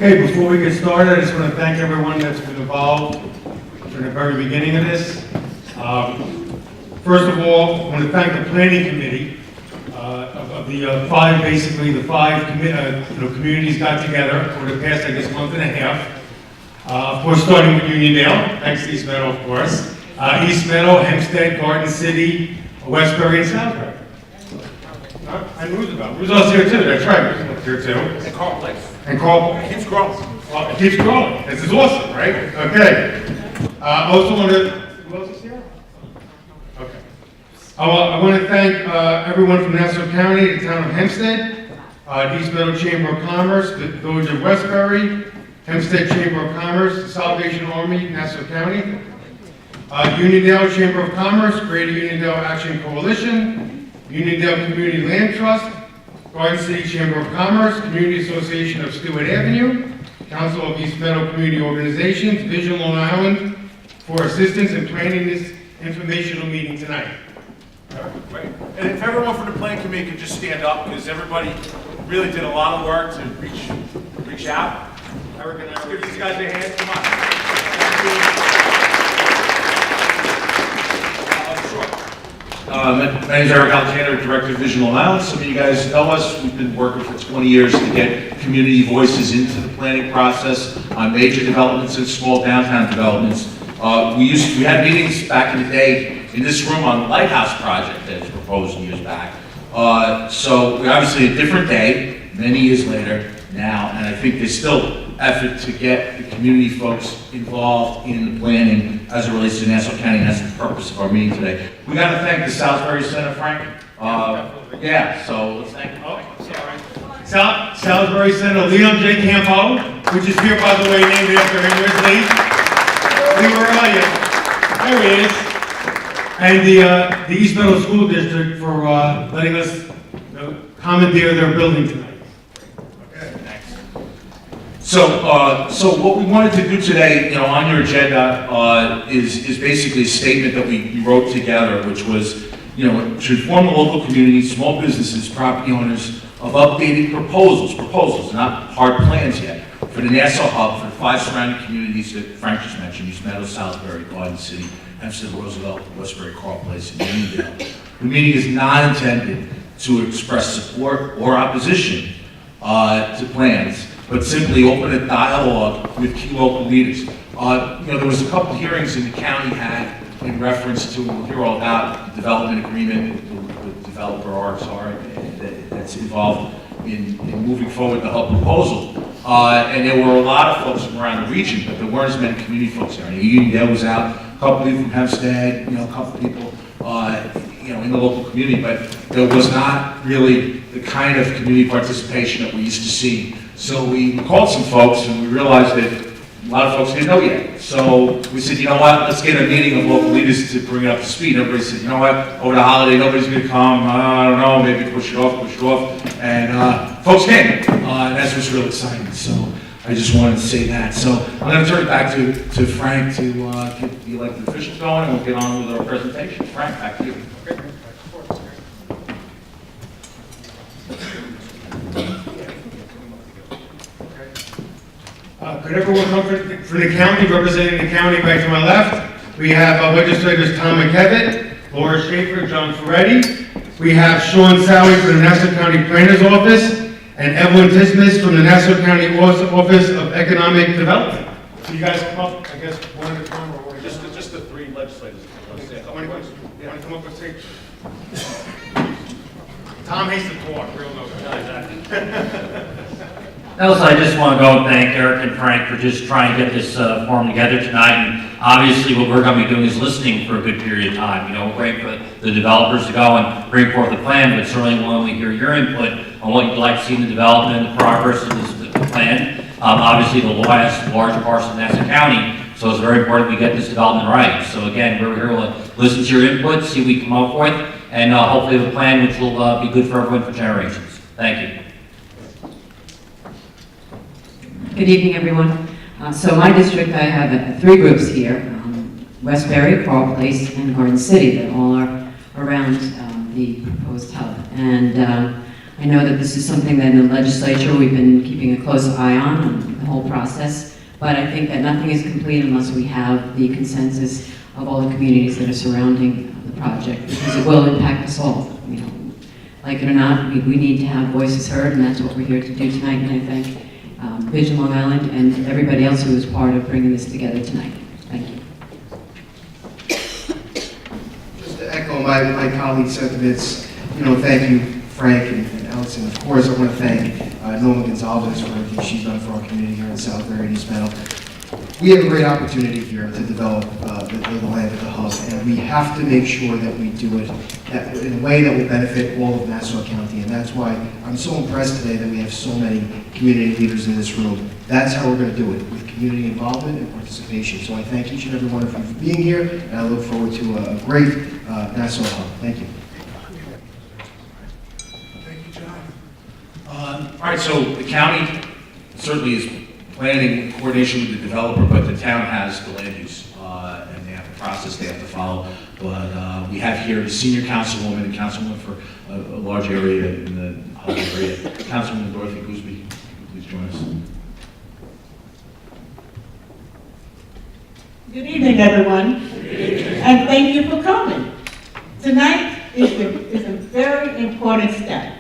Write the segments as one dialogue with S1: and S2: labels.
S1: Okay, before we get started, I just want to thank everyone that's been involved from the very beginning of this. First of all, I want to thank the planning committee of the five, basically the five communities got together over the past, I guess, month and a half. Of course, starting with Uniondale, thanks to East Meadow, of course. East Meadow, Hempstead, Garden City, Westbury, and Salisbury. I knew about it. Who's else here too? That's right. Who's here too?
S2: And Carl Place.
S1: And Carl.
S2: It keeps growing.
S1: Well, it keeps growing. This is awesome, right? Okay. Also want to. Who else is here? Okay. I want to thank everyone from Nassau County, the town of Hempstead, East Meadow Chamber of Commerce, the Village of Westbury, Hempstead Chamber of Commerce, the Salvation Army, Nassau County, Uniondale Chamber of Commerce, Greater Uniondale Action Coalition, Uniondale Community Land Trust, Garden City Chamber of Commerce, Community Association of Stewart Avenue, Council of East Meadow Community Organizations, Vision Long Island, for assistance in planning this informational meeting tonight.
S2: Right. And if everyone from the planning committee could just stand up, because everybody really did a lot of work to reach out. Eric and I, let's give these guys a hand. Come on.
S3: My name is Eric Alexander, Director of Vision Long Island. Some of you guys know us. We've been working for 20 years to get community voices into the planning process on major developments and small downtown developments. We had meetings back in the day in this room on the Lighthouse project that was proposed years back. So we're obviously a different day, many years later now, and I think there's still effort to get the community folks involved in the planning as it relates to Nassau County, and that's the purpose of our meeting today. We got to thank the Salisbury Center, Frank. Yeah, so let's thank them.
S1: Oh, sorry. Salisbury Center, Leon J. Campo, which is here, by the way, named after him. Where's Lee? Lee, where are you? There he is. And the East Meadow School District for letting us commandeer their building tonight.
S3: So what we wanted to do today, on your agenda, is basically a statement that we wrote together, which was, to inform the local community, small businesses, property owners of updated proposals, not hard plans yet, for the Nassau Hub for the 5 surrounding communities that Frank just mentioned: East Meadow, Salisbury, Garden City, Hempstead, Roosevelt, Westbury, Carl Place, and Uniondale. The meeting is not intended to express support or opposition to plans, but simply open a dialogue with key local leaders. There was a couple hearings in the county had in reference to, we'll hear all about the development agreement with developer RXR that's involved in moving forward the hub proposal. And there were a lot of folks from around the region, but there weren't as many community folks there. Uniondale was out, a couple people from Hempstead, a couple people in the local community, but there was not really the kind of community participation that we used to see. So we called some folks and we realized that a lot of folks didn't know yet. So we said, let's get a meeting of local leaders to bring it up to speed. Everybody said, over the holiday, nobody's going to come. I don't know, maybe push it off. And folks came, and that's what's real exciting. So I just wanted to say that. So I'm going to turn it back to Frank to get the elected officials going, and we'll get on with our presentation. Frank, back to you. Okay.
S1: Could everyone come from the county, representing the county right to my left? We have legislators Tom McKevitt, Laura Schaefer, John Ferretti. We have Sean Sowie from the Nassau County Planner's Office, and Evelyn Tismis from the Nassau County Office of Economic Development. So you guys come up, I guess, one at a time, or what?
S2: Just the 3 legislators.
S1: Want to come up and say? Tom hates to talk, real no.
S4: Also, I just want to go and thank Eric and Frank for just trying to get this forum together tonight. And obviously, what we're going to be doing is listening for a good period of time. We're waiting for the developers to go and bring forth the plan, but certainly we'll only hear your input on what you'd like to see in the development and the progress of this plan. Obviously, the law has large parts of Nassau County, so it's very important we get this development right. So again, we're here to listen to your input, see what we come up with, and hopefully have a plan which will be good for everyone for generations. Thank you.
S5: Good evening, everyone. So my district, I have 3 groups here, Westbury, Carl Place, and Garden City, that all are around the proposed hub. And I know that this is something that in the legislature we've been keeping a close eye on the whole process, but I think that nothing is complete unless we have the consensus of all the communities that are surrounding the project, because it will impact us all. You know, like it or not, we need to have voices heard, and that's what we're here to do tonight. And I thank Vision Long Island and everybody else who was part of bringing this together tonight. Thank you.
S6: Just to echo my colleagues' sentiments, you know, thank you, Frank and Allison. Of course, I want to thank Norma Gonzalez for everything she's done for our community here in Southbury and East Meadow. We have a great opportunity here to develop the land at the hub, and we have to make sure that we do it in a way that will benefit all of Nassau County, and that's why I'm so impressed today that we have so many community leaders in this room. That's how we're going to do it, with community involvement and participation. So I thank each and every one of you for being here, and I look forward to a great Nassau hub. Thank you.
S2: Thank you, John.
S3: All right, so the county certainly is planning in coordination with the developer, but the town has the land use, and they have a process they have to follow. But we have here the senior councilwoman and councilwoman for a large area in the hub area. Councilwoman Dorothy Gooseby, please join us.
S7: Good evening, everyone, and thank you for coming. Tonight is a very important step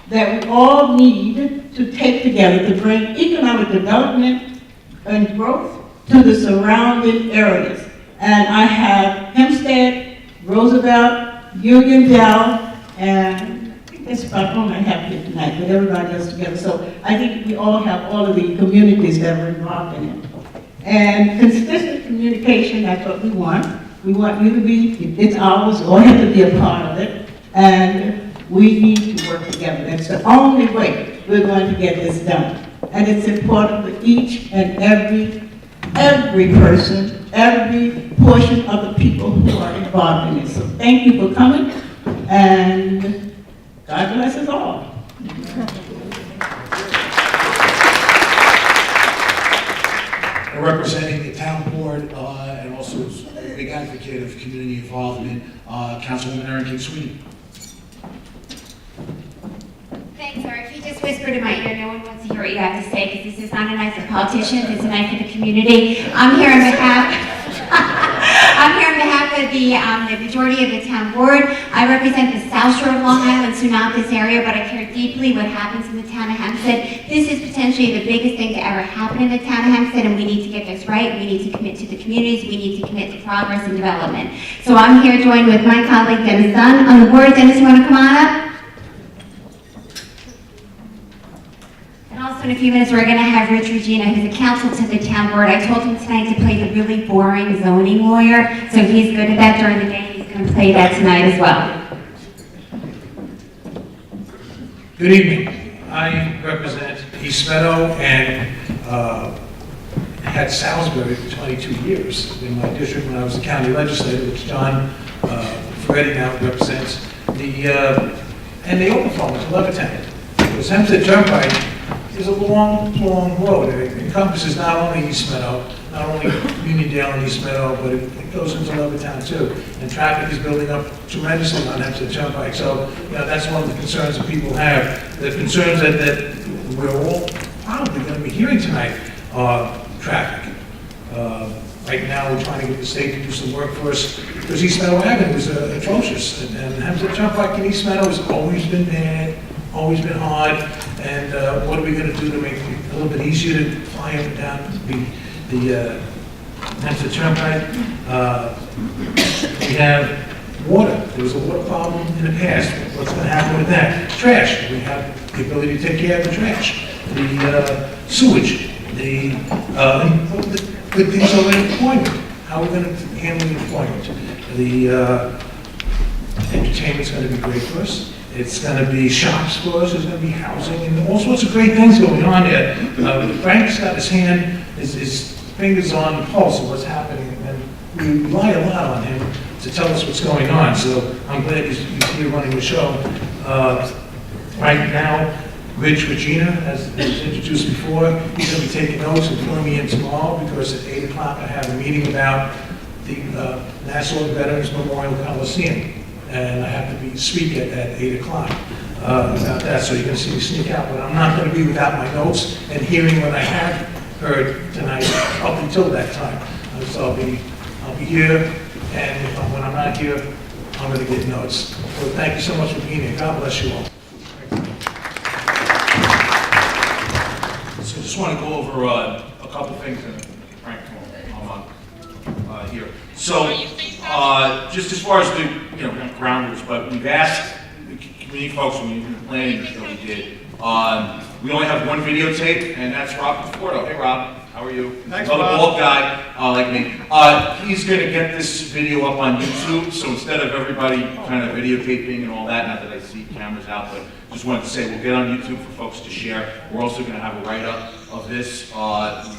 S7: that we all need to take together to bring economic development and growth to the surrounding areas. And I have Hempstead, Roosevelt, Uniondale, and I think that's about all I have here tonight, but everybody else together. So I think we all have all of the communities that are involved in it. And consistent communication, that's what we want. We want you to be, it's ours, you all have to be a part of it. And we need to work together. That's the only way we're going to get this done. And it's important for each and every person, every portion of the people who are involved in it. So thank you for coming, and God bless us all.
S3: Representing the town board and also a big advocate of community involvement, Councilwoman Erin King Sweeney.
S8: Thanks, Eric. If you just whisper in my ear, no one wants to hear what you have to say, because this is not a night for politicians, it's a night for the community. I'm here on behalf of the majority of the town board. I represent the South Shore of Long Island, so not this area, but I care deeply what happens in the town of Hempstead. This is potentially the biggest thing to ever happen in the town of Hempstead, and we need to get this right. We need to commit to the communities. We need to commit to progress and development. So I'm here joined with my colleague Dennis Dunn on the board. Dennis, you want to come on up? Also, in a few minutes, we're going to have Rich Regina, who's a counsel to the town board. I told him tonight to play the really boring zoning lawyer, so he's good at that during the day. He's going to play that tonight as well.
S9: Good evening. I represent East Meadow and had Salisbury for 22 years in my district when I was the county legislator, which John Ferretti now represents. And the overflow to Levittown. Because Hempstead Turnpike is a long, long road. It encompasses not only East Meadow, not only Uniondale and East Meadow, but it goes into Levittown too. And traffic is building up tremendously on Hempstead Turnpike. So, you know, that's one of the concerns that people have. The concerns that we're all probably going to be hearing tonight are traffic. Right now, we're trying to get the state to do some work for us because East Meadow Avenue is atrocious. And Hempstead Turnpike in East Meadow has always been bad, always been hard. And what are we going to do to make it a little bit easier to fly up and down the Hempstead Turnpike? We have water. There was a water problem in the past. What's going to happen with that? Trash. We have the ability to take care of the trash. The sewage. The good things over employment. How are we going to handle the employment? The entertainment's going to be great for us. It's going to be shops for us, there's going to be housing, and all sorts of great things going on there. Frank's got his fingers on the pulse of what's happening, and we rely a lot on him to tell us what's going on, so I'm glad he's here running the show. Right now, Rich Regina, as introduced before, he's going to be taking notes and filling me in tomorrow, because at 8 o'clock I have a meeting about the Nassau Veterans Memorial Coliseum. And I have to speak at 8 o'clock. about that, so you're going to see me sneak out, but I'm not going to be without my notes and hearing what I have heard tonight up until that time. So I'll be here, and when I'm not here, I'm going to get notes. So thank you so much for being here. God bless you all.
S3: So I just want to go over a couple things, and Frank, here. So, just as far as the, grounders, but we've asked the community folks when we were planning that we did, we only have one videotape, and that's Rob Conforto. Hey, Rob, how are you?
S2: Thanks,
S3: Another
S2: Rob.
S3: bald guy like me. He's going to get this video up on YouTube, so instead of everybody kind of videotaping and all that, not that I see cameras out, but just wanted to say we'll get on YouTube for folks to share. We're also going to have a write-up of this.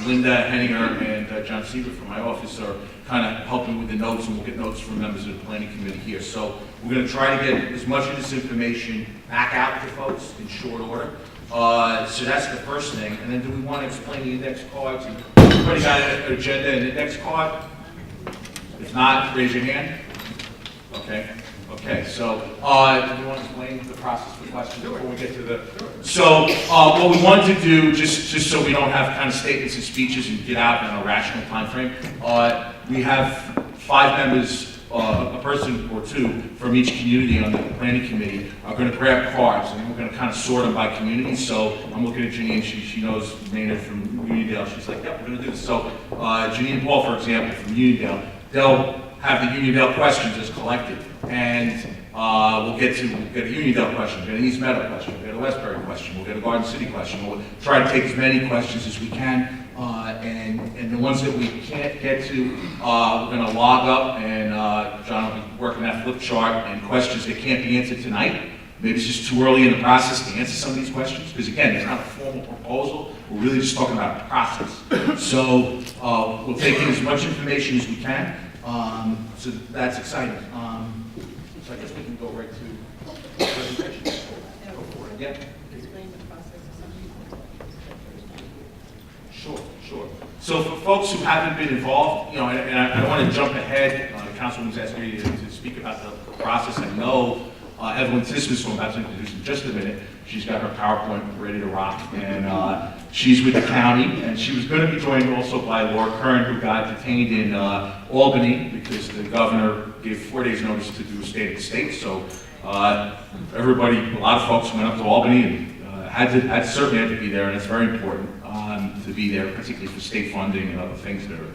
S3: Linda Henninger and John Siebert from my office are kind of helping with the notes, and we'll get notes from members of the planning committee here. So we're going to try to get as much of this information back out to folks in short order. So that's the first thing. And then do we want to explain the index cards? Everybody got an agenda and index card? If not, raise your hand. Okay. Okay, so do you want to explain the process for questions before we get to the... So what we wanted to do, just so we don't have kind of statements and speeches and get out in a rational time frame, we have 5 members, a person or 2 from each community on the planning committee are going to grab cards, and we're going to kind of sort them by community. So I'm looking at Janine, she knows Maynard from Unionville. She's like, yep, we're going to do this. So Janine and Paul, for example, from Unionville, they'll have the Unionville questions as collected. And we'll get a Unionville question, we'll get an East Meadow question, we'll get a Westbury question, we'll get a Garden City question. We'll try to take as many questions as we can. And the ones that we can't get to, we're going to log up, and John will be working that flip chart, and questions that can't be answered tonight. Maybe it's just too early in the process to answer some of these questions, because again, it's not a formal proposal. We're really just talking about a process. So we'll take in as much information as we can. So that's exciting. So I guess we can go right to the presentation. Go for it. Yeah. Sure. So for folks who haven't been involved, and I don't want to jump ahead, the councilwoman's asking me to speak about the process. I know Evelyn Tismus, who I'm about to introduce in just a minute, she's got her PowerPoint ready to rock, and she's with the county, and she was going to be joined also by Laura Kern, who got detained in Albany because the governor gave 4 days notice to do a state of the state. So everybody, a lot of folks went up to Albany and certainly had to be there, and it's very important to be there, particularly for state funding and other things that are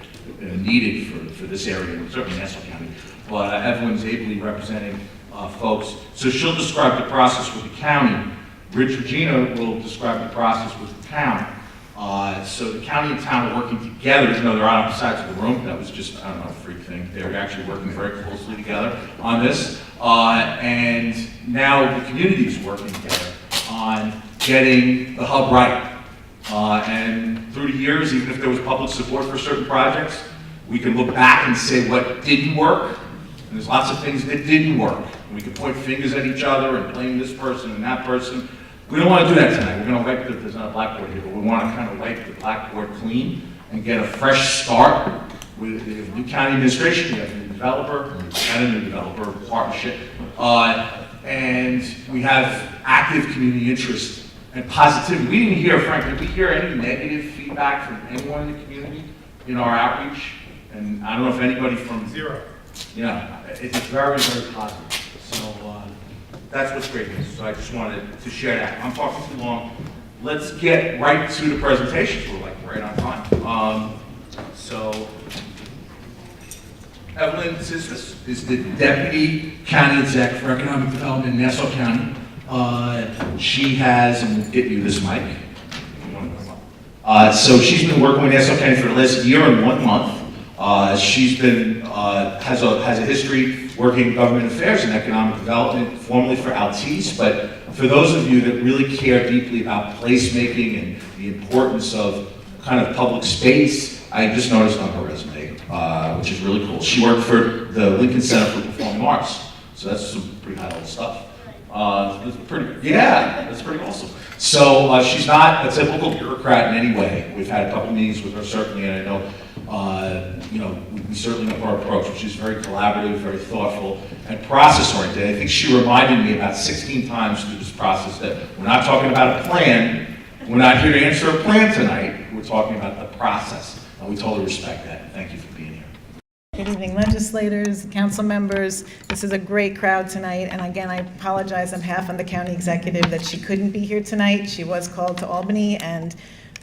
S3: needed for this area, and certainly Nassau County. But Evelyn's ably representing folks. So she'll describe the process with the county. Rich Regina will describe the process with the town. So the county and town are working together, even though they're on opposite sides of the room. That was just, I don't know, a freak thing. They're actually working very closely together on this. And now the community is working together on getting the hub right. And through the years, even if there was public support for certain projects, we can look back and say what didn't work. And there's lots of things that didn't work. And we can point fingers at each other and blame this person and that person. We don't want to do that tonight. We're going to wipe there's not a blackboard here, but we want to kind of wipe the blackboard clean and get a fresh start with the new county administration. We have a new developer and a new developer partnership. And we have active community interest and positivity. We didn't hear, frankly, did we hear any negative feedback from anyone in the community in our outreach? And I don't know if anybody from...
S2: Zero.
S3: Yeah, it's very, very positive. So that's what's great news. So I just wanted to share that. I'm talking too long. Let's get right to the presentations. We're like right on time. So Evelyn Tiskus is the Deputy County Exec for Economic Development in Nassau County. She has, and we'll get you this mic. So she's been working with Nassau County for the last year and 1 month. She's been, has a history working in government affairs and economic development, formerly for Altice, but for those of you that really care deeply about placemaking and the importance of kind of public space, I just noticed on her resume, which is really cool. She worked for the Lincoln Center for Performing Arts, so that's some pretty high level stuff. That's pretty awesome. So she's not a typical bureaucrat in any way. We've had a couple meetings with her certainly, and I know we certainly know our approach, which is very collaborative, very thoughtful, and process-oriented. I think she reminded me about 16 times through this process that we're not talking about a plan. We're not here to answer a plan tonight. We're talking about the process, and we totally respect that. Thank you for being here.
S10: Good evening, legislators, council members. This is a great crowd tonight, and again, I apologize on behalf of the county executive that she couldn't be here tonight. She was called to Albany, and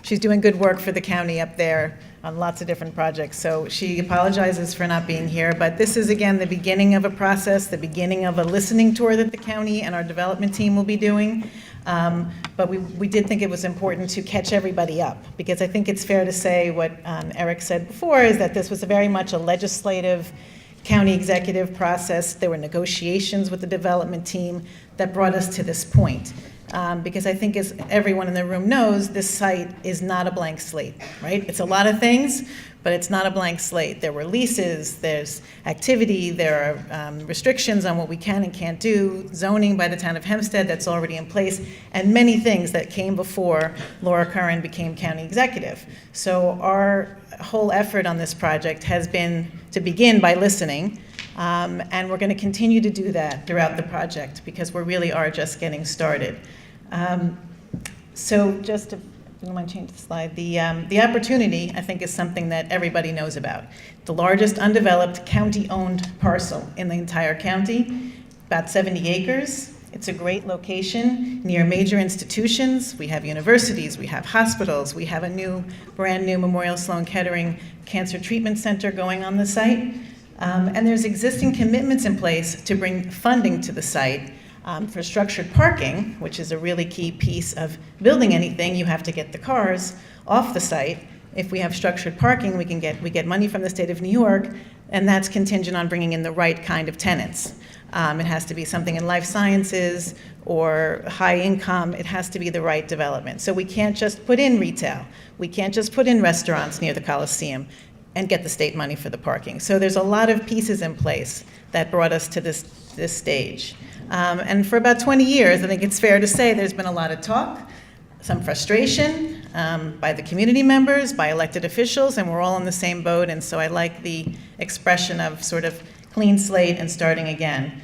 S10: she's doing good work for the county up there on lots of different projects. So she apologizes for not being here, but this is, again, the beginning of a process, the beginning of a listening tour that the county and our development team will be doing. But we did think it was important to catch everybody up, because I think it's fair to say what Eric said before, is that this was very much a legislative county executive process. There were negotiations with the development team that brought us to this point. Because I think, as everyone in the room knows, this site is not a blank slate, right? It's a lot of things, but it's not a blank slate. There were leases, there's activity, there are restrictions on what we can and can't do, zoning by the town of Hempstead that's already in place, and many things that came before Laura Curran became county executive. So our whole effort on this project has been to begin by listening, and we're going to continue to do that throughout the project, because we really are just getting started. So just to, if you don't mind change the slide, the opportunity, I think, is something that everybody knows about. The largest undeveloped county-owned parcel in the entire county, about 70 acres. It's a great location near major institutions. We have universities, we have hospitals, we have a brand new Memorial Sloan Kettering Cancer Treatment Center going on the site. And there's existing commitments in place to bring funding to the site for structured parking, which is a really key piece of building anything. You have to get the cars off the site. If we have structured parking, we get money from the state of New York, and that's contingent on bringing in the right kind of tenants. It has to be something in life sciences or high income. It has to be the right development. So we can't just put in retail. We can't just put in restaurants near the Coliseum and get the state money for the parking. So there's a lot of pieces in place that brought us to this stage. And for about 20 years, I think it's fair to say there's been a lot of talk, some frustration by the community members, by elected officials, and we're all in the same boat. And so I like the expression of sort of clean slate and starting again.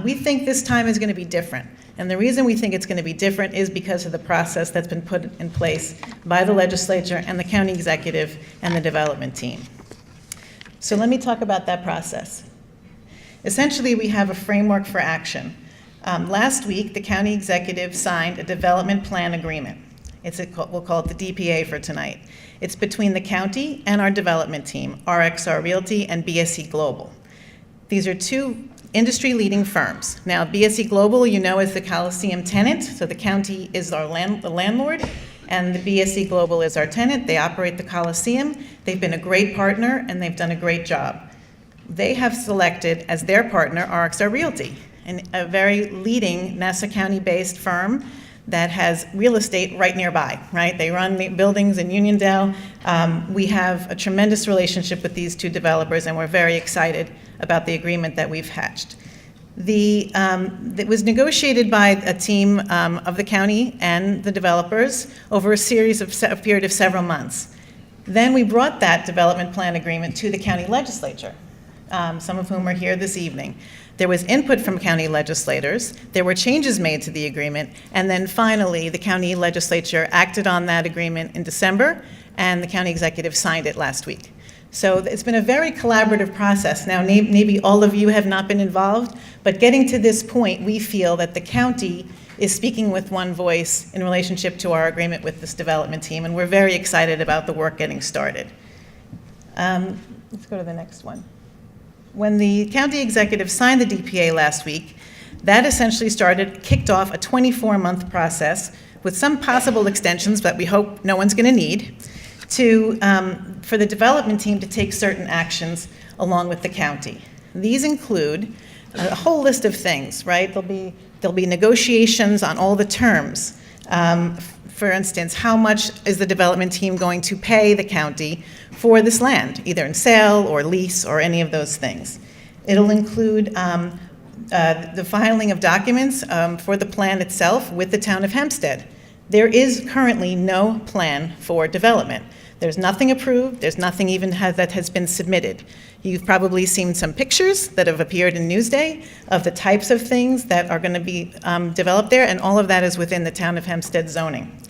S10: We think this time is going to be different. And the reason we think it's going to be different is because of the process that's been put in place by the legislature and the county executive and the development team. So let me talk about that process. Essentially, we have a framework for action. Last week, the county executive signed a development plan agreement. We'll call it the DPA for tonight. It's between the county and our development team, RXR Realty and BSC Global. These are two industry-leading firms. Now, BSC Global, you know, is the Coliseum tenant, so the county is the landlord, and the BSC Global is our tenant. They operate the Coliseum. They've been a great partner, and they've done a great job. They have selected as their partner RXR Realty, a very leading Nassau County-based firm that has real estate right nearby, right? They run the buildings in Uniondale. We have a tremendous relationship with these two developers, and we're very excited about the agreement that we've hatched. It was negotiated by a team of the county and the developers over a period of several months. Then we brought that development plan agreement to the county legislature, some of whom are here this evening. There was input from county legislators, there were changes made to the agreement, and then finally, the county legislature acted on that agreement in December, and the county executive signed it last week. So it's been a very collaborative process. Now, maybe all of you have not been involved, but getting to this point, we feel that the county is speaking with one voice in relationship to our agreement with this development team, and we're very excited about the work getting started. Let's go to the next one. When the county executive signed the DPA last week, that essentially kicked off a 24-month process with some possible extensions that we hope no one's going to need, for the development team to take certain actions along with the county. These include a whole list of things, right? There'll be negotiations on all the terms. For instance, how much is the development team going to pay the county for this land, either in sale or lease or any of those things? It'll include the filing of documents for the plan itself with the town of Hempstead. there is currently no plan for development. There's nothing approved, there's nothing even that has been submitted. You've probably seen some pictures that have appeared in Newsday of the types of things that are going to be developed there, and all of that is within the Town of Hempstead zoning.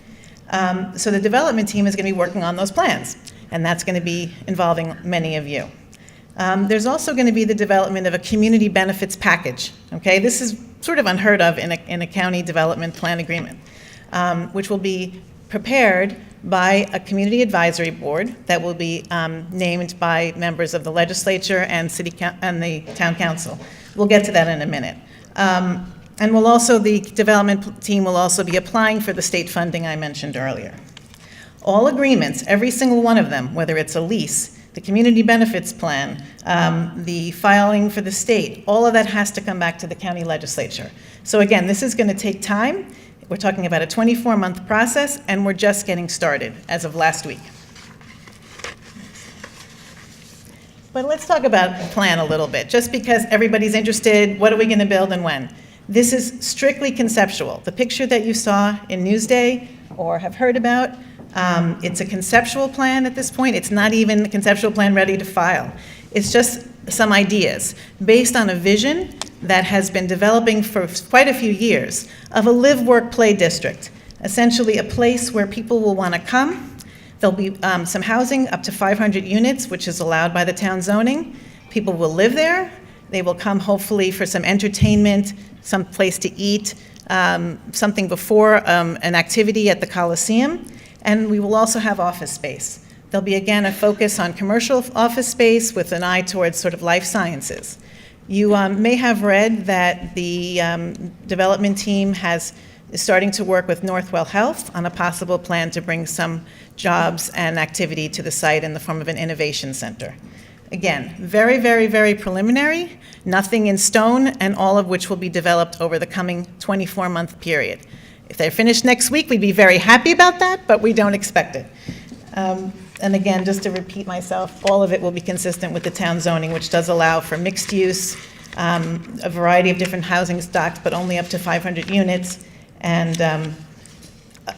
S10: So the development team is going to be working on those plans, and that's going to be involving many of you. There's also going to be the development of a community benefits package. Okay, this is sort of unheard of in a county development plan agreement, which will be prepared by a community advisory board that will be named by members of the legislature and and the town council. We'll get to that in a minute. And the development team will also be applying for the state funding I mentioned earlier. All agreements, every single one of them, whether it's a lease, the community benefits plan, the filing for the state, all of that has to come back to the county legislature. So again, this is going to take time. We're talking about a 24-month process, and we're just getting started as of last week. But let's talk about the plan a little bit, just because everybody's interested, what are we going to build and when? This is strictly conceptual. The picture that you saw in Newsday or have heard about, it's a conceptual plan at this point. It's not even a conceptual plan ready to file. It's just some ideas based on a vision that has been developing for quite a few years of a live, work, play district, essentially a place where people will want to come. There'll be some housing up to 500 units, which is allowed by the town zoning. People will live there. They will come hopefully for some entertainment, some place to eat, something before an activity at the Coliseum, and we will also have office space. There'll be, again, a focus on commercial office space with an eye towards sort of life sciences. You may have read that the development team is starting to work with Northwell Health on a possible plan to bring some jobs and activity to the site in the form of an innovation center. Again, very, very, very preliminary, nothing in stone, and all of which will be developed over the coming 24-month period. If they're finished next week, we'd be very happy about that, but we don't expect it. And again, just to repeat myself, all of it will be consistent with the town zoning, which does allow for mixed use, a variety of different housing stocks, but only up to 500 units, and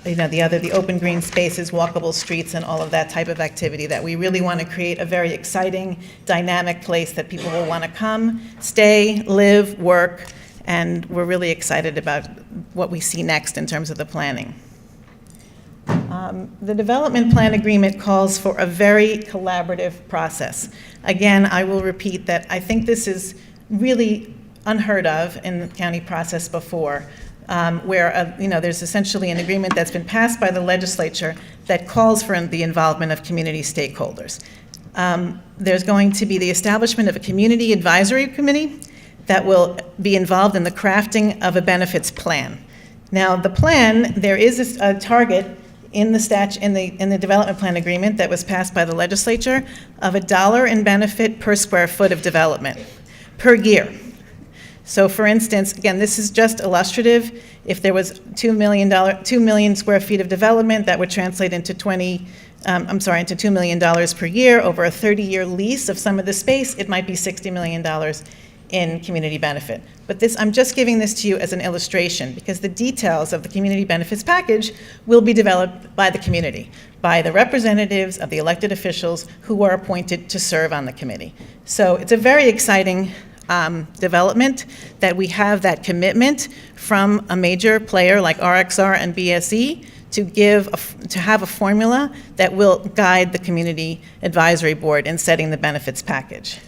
S10: the open green spaces, walkable streets, and all of that type of activity that we really want to create a very exciting, dynamic place that people will want to come, stay, live, work, and we're really excited about what we see next in terms of the planning. The development plan agreement calls for a very collaborative process. Again, I will repeat that I think this is really unheard of in the county process before, where there's essentially an agreement that's been passed by the legislature that calls for the involvement of community stakeholders. There's going to be the establishment of a community advisory committee that will be involved in the crafting of a benefits plan. Now, the plan, there is a target in the development plan agreement that was passed by the legislature of $1 in benefit per square foot of development per year. So for instance, again, this is just illustrative. If there was 2 million square feet of development, that would translate into into $2 million per year over a 30-year lease of some of the space. It might be $60 million in community benefit. But I'm just giving this to you as an illustration because the details of the community benefits package will be developed by the community, by the representatives of the elected officials who are appointed to serve on the committee. So it's a very exciting development that we have that commitment from a major player like RXR and BSE to have a formula that will guide the community advisory board in setting the benefits package.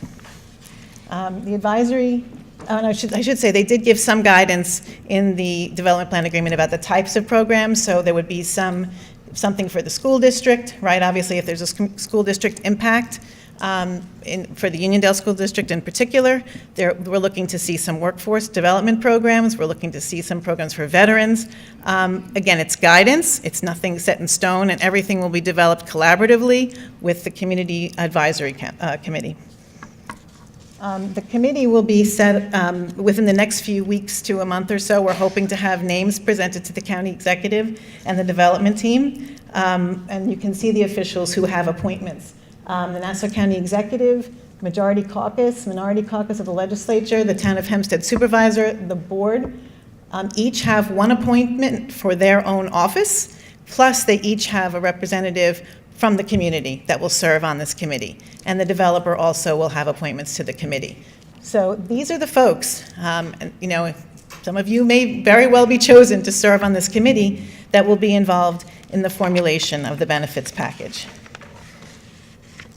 S10: The advisory, I should say, they did give some guidance in the development plan agreement about the types of programs, so there would be something for the school district, right? Obviously, if there's a school district impact, for the Uniondale School District in particular, we're looking to see some workforce development programs, we're looking to see some programs for veterans. Again, it's guidance, it's nothing set in stone, and everything will be developed collaboratively with the Community Advisory Committee. The committee will be set within the next few weeks to a month or so. We're hoping to have names presented to the county executive and the development team. And you can see the officials who have appointments. The Nassau County Executive, Minority Caucus of the Legislature, the Town of Hempstead Supervisor, the board, each have one appointment for their own office, plus they each have a representative from the community that will serve on this committee. And the developer also will have appointments to the committee. So these are the folks, and, you know, some of you may very well be chosen to serve on this committee that will be involved in the formulation of the benefits package.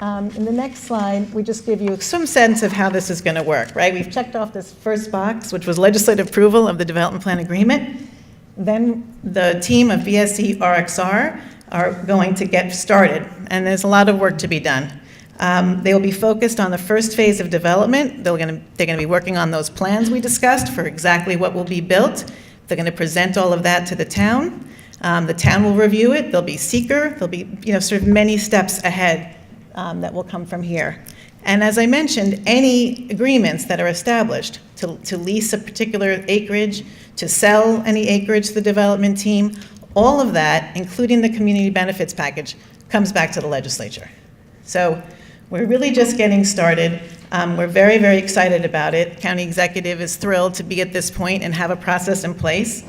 S10: In the next slide, we just give you some sense of how this is going to work, right? We've checked off this first box, which was legislative approval of the development plan agreement. Then the team of BSC RXR are going to get started, and there's a lot of work to be done. They will be focused on the first phase of development. They're going to be working on those plans we discussed for exactly what will be built. They're going to present all of that to the town. The town will review it. There'll be seeker. There'll be, you know, sort of many steps ahead that will come from here. And as I mentioned, any agreements that are established to lease a particular acreage, to sell any acreage to the development team, all of that, including the community benefits package, comes back to the legislature. So we're really just getting started. We're very, very excited about it. County executive is thrilled to be at this point and have a process in place.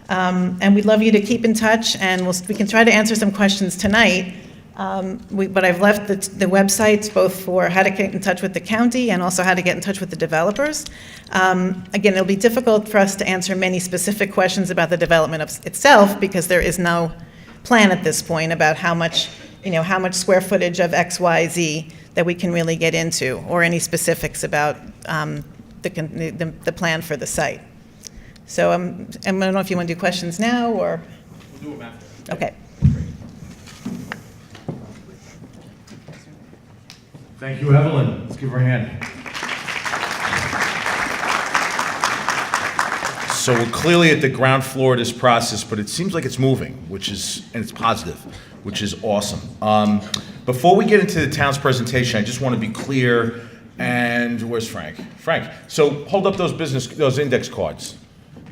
S10: And we'd love you to keep in touch, and we can try to answer some questions tonight. But I've left the websites both for how to get in touch with the county and also how to get in touch with the developers. Again, it'll be difficult for us to answer many specific questions about the development itself because there is no plan at this point about how much square footage of X, Y, Z that we can really get into, or any specifics about the plan for the site. So I don't know if you want to do questions now or.
S2: We'll do them after.
S10: Okay.
S2: Thank you, Evelyn. Let's give her a hand. So we're clearly at the ground floor of this process, but it seems like it's moving, and it's positive, which is awesome. Before we get into the town's presentation, I just want to be clear, and where's Frank? Frank, so hold up those index cards.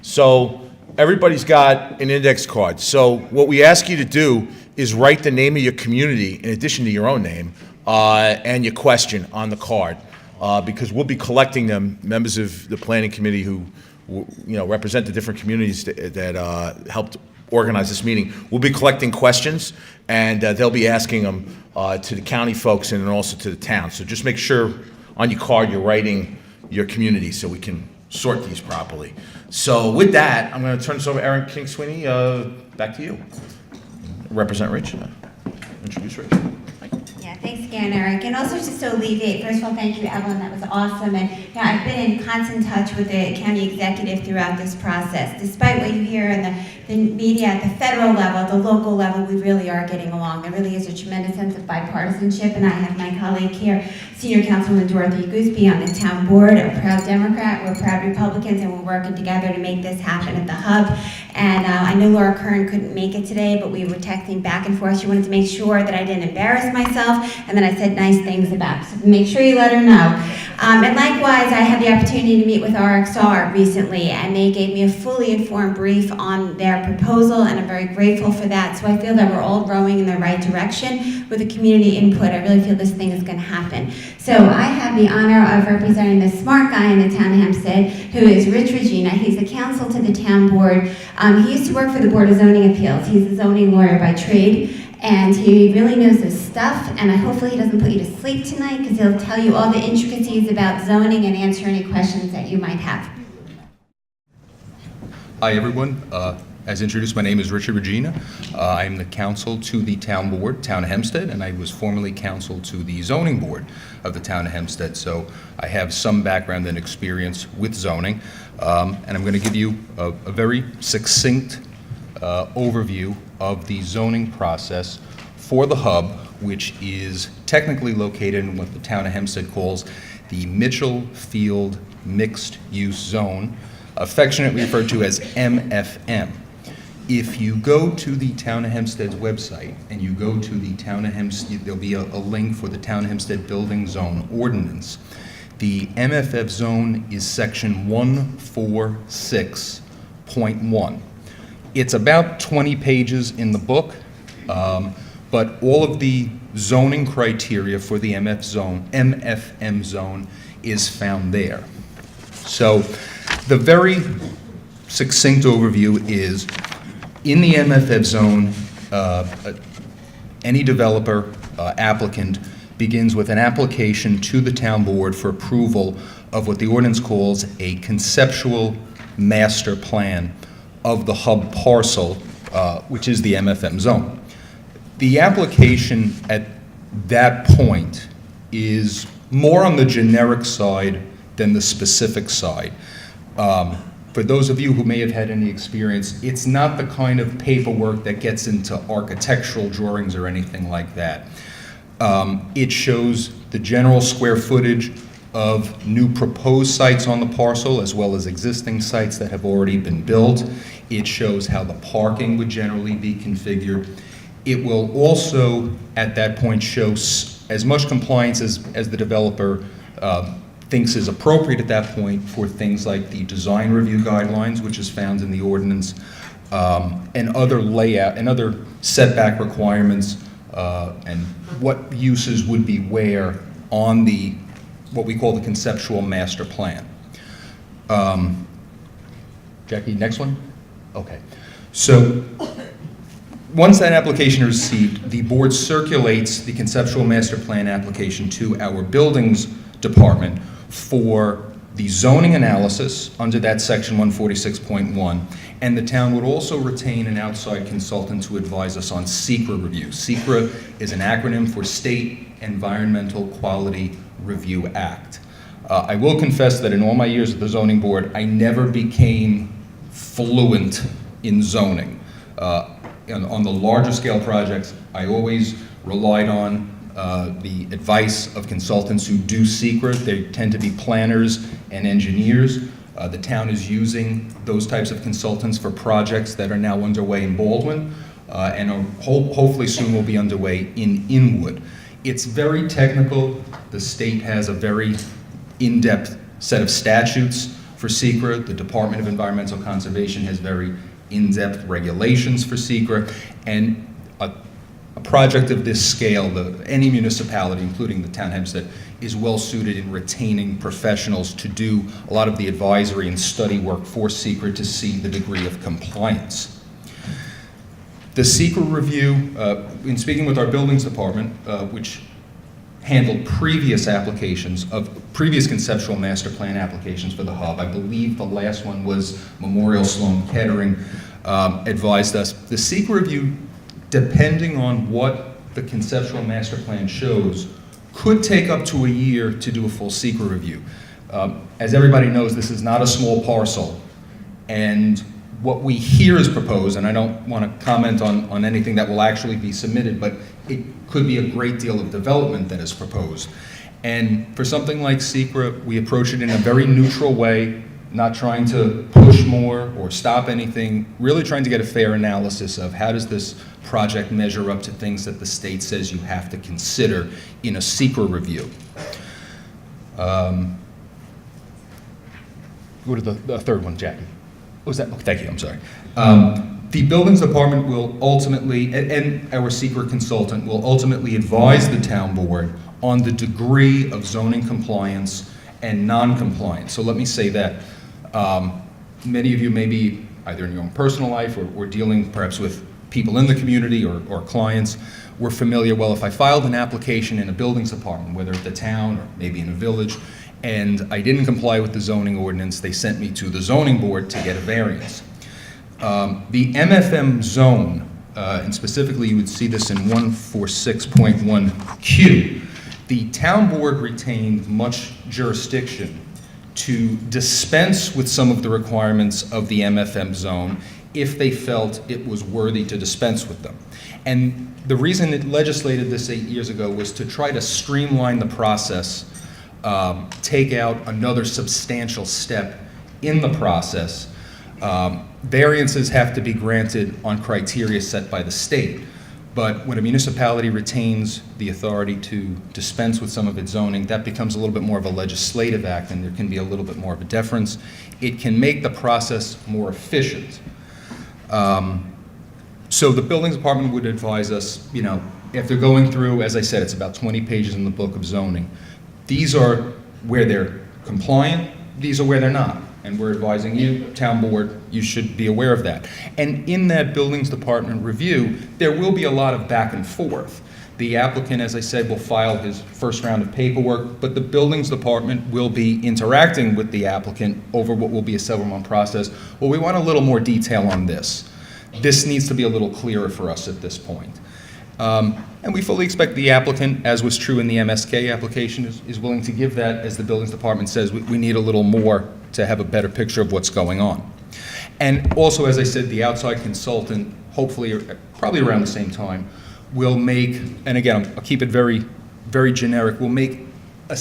S2: So everybody's got an index card. So what we ask you to do is write the name of your community in addition to your own name, and your question on the card, because we'll be collecting them, members of the planning committee who represent the different communities that helped organize this meeting. We'll be collecting questions, and they'll be asking them to the county folks and then also to the town. So just make sure on your card you're writing your community so we can sort these properly. So with that, I'm going to turn this over to Erin King-Sweeney. Back to you. Represent Rich. Introduce Rich.
S8: Yeah, thanks again, Eric. And also just to alleviate, first of all, thank you, Evelyn, that was awesome. And I've been in constant touch with the county executive throughout this process. Despite what you hear in the media at the federal level, the local level, we really are getting along. There really is a tremendous sense of bipartisanship, and I have my colleague here, Senior Councilwoman Dorothy Gooseby, on the town board, a proud Democrat, we're proud Republicans, and we're working together to make this happen at the hub. And I knew Laura Kern couldn't make it today, but we were texting back and forth. She wanted to make sure that I didn't embarrass myself, and then I said nice things about her. So make sure you let her know. And likewise, I had the opportunity to meet with RXR recently, and they gave me a fully informed brief on their proposal, and I'm very grateful for that. So I feel that we're all rowing in the right direction with the community input. I really feel this thing is going to happen. So I have the honor of representing the smart guy in the town of Hempstead, who is Rich Regina. He's the counsel to the town board. He used to work for the Board of Zoning Appeals. He's a zoning lawyer by trade, and he really knows his stuff, and hopefully he doesn't put you to sleep tonight, because he'll tell you all the intricacies about zoning and answer any questions that you might have.
S11: Hi, everyone. As introduced, my name is Richard Regina. I am the counsel to the town board, Town of Hempstead, and I was formerly counsel to the zoning board of the Town of Hempstead. So I have some background and experience with zoning, and I'm going to give you a very succinct overview of the zoning process for the hub, which is technically located in what the Town of Hempstead calls the Mitchell Field Mixed Use Zone, affectionately referred to as MFM. If you go to the Town of Hempstead's website and you go to the Town of Hempstead, there'll be a link for the Town of Hempstead Building Zone Ordinance. The MFF zone is section 146.1. It's about 20 pages in the book, but all of the zoning criteria for the MFM zone is found there. So the very succinct overview is, in the MFF zone, any developer, applicant, begins with an application to the town board for approval of what the ordinance calls a conceptual master plan of the hub parcel, which is the MFM zone. The application at that point is more on the generic side than the specific side. For those of you who may have had any experience, it's not the kind of paperwork that gets into architectural drawings or anything like that. It shows the general square footage of new proposed sites on the parcel, as well as existing sites that have already been built. It shows how the parking would generally be configured. It will also, at that point, show as much compliance as the developer thinks is appropriate at that point for things like the design review guidelines, which is found in the ordinance, and other layout and other setback requirements, and what uses would be where on the, what we call the conceptual master plan. Jackie, next one? Okay. So once that application is received, the board circulates the conceptual master plan application to our buildings department for the zoning analysis under that section 146.1, and the town would also retain an outside consultant to advise us on SECRA review. SECRA is an acronym for State Environmental Quality Review Act. I will confess that in all my years at the zoning board, I never became fluent in zoning. On the larger scale projects, I always relied on the advice of consultants who do SECRA. They tend to be planners and engineers. The town is using those types of consultants for projects that are now underway in Baldwin, and hopefully soon will be underway in Inwood. It's very technical. The state has a very in-depth set of statutes for SECRA. The Department of Environmental Conservation has very in-depth regulations for SECRA, and a project of this scale, any municipality, including the town of Hempstead, is well suited in retaining professionals to do a lot of the advisory and study work for SECRA to see the degree of compliance. The SECRA review, in speaking with our buildings department, which handled previous applications of previous conceptual master plan applications for the hub, I believe the last one was Memorial Sloan Kettering, advised us the SECRA review, depending on what the conceptual master plan shows, could take up to a year to do a full SECRA review. As everybody knows, this is not a small parcel, and what we hear is proposed, and I don't want to comment on anything that will actually be submitted, but it could be a great deal of development that is proposed. And for something like SECRA, we approach it in a very neutral way, not trying to push more or stop anything, really trying to get a fair analysis of how does this project measure up to things that the state says you have to consider in a SECRA review. Go to the third one, Jackie. What was that? Oh, thank you, I'm sorry. The buildings department will ultimately, and our SECRA consultant will ultimately advise the town board on the degree of zoning compliance and non-compliance. So let me say that. Many of you may be either in your own personal life or dealing perhaps with people in the community or clients. We're familiar, well, if I filed an application in a buildings department, whether at the town or maybe in a village, and I didn't comply with the zoning ordinance, they sent me to the zoning board to get a variance. The MFM zone, and specifically you would see this in 146.1Q, the town board retained much jurisdiction to dispense with some of the requirements of the MFM zone if they felt it was worthy to dispense with them. And the reason it legislated this 8 years ago was to try to streamline the process, take out another substantial step in the process. Variances have to be granted on criteria set by the state, but when a municipality retains the authority to dispense with some of its zoning, that becomes a little bit more of a legislative act, and there can be a little bit more of a deference. It can make the process more efficient. So the buildings department would advise us, you know, after going through, as I said, it's about 20 pages in the book of zoning. These are where they're compliant, these are where they're not. And we're advising you, town board, you should be aware of that. And in that buildings department review, there will be a lot of back and forth. The applicant, as I said, will file his first round of paperwork, but the buildings department will be interacting with the applicant over what will be a several-month process. Well, we want a little more detail on this. This needs to be a little clearer for us at this point. And we fully expect the applicant, as was true in the MSK application, is willing to give that, as the buildings department says, we need a little more to have a better picture of what's going on. And also, as I said, the outside consultant, hopefully, probably around the same time, will make, and again, I'll keep it very, very generic, will make a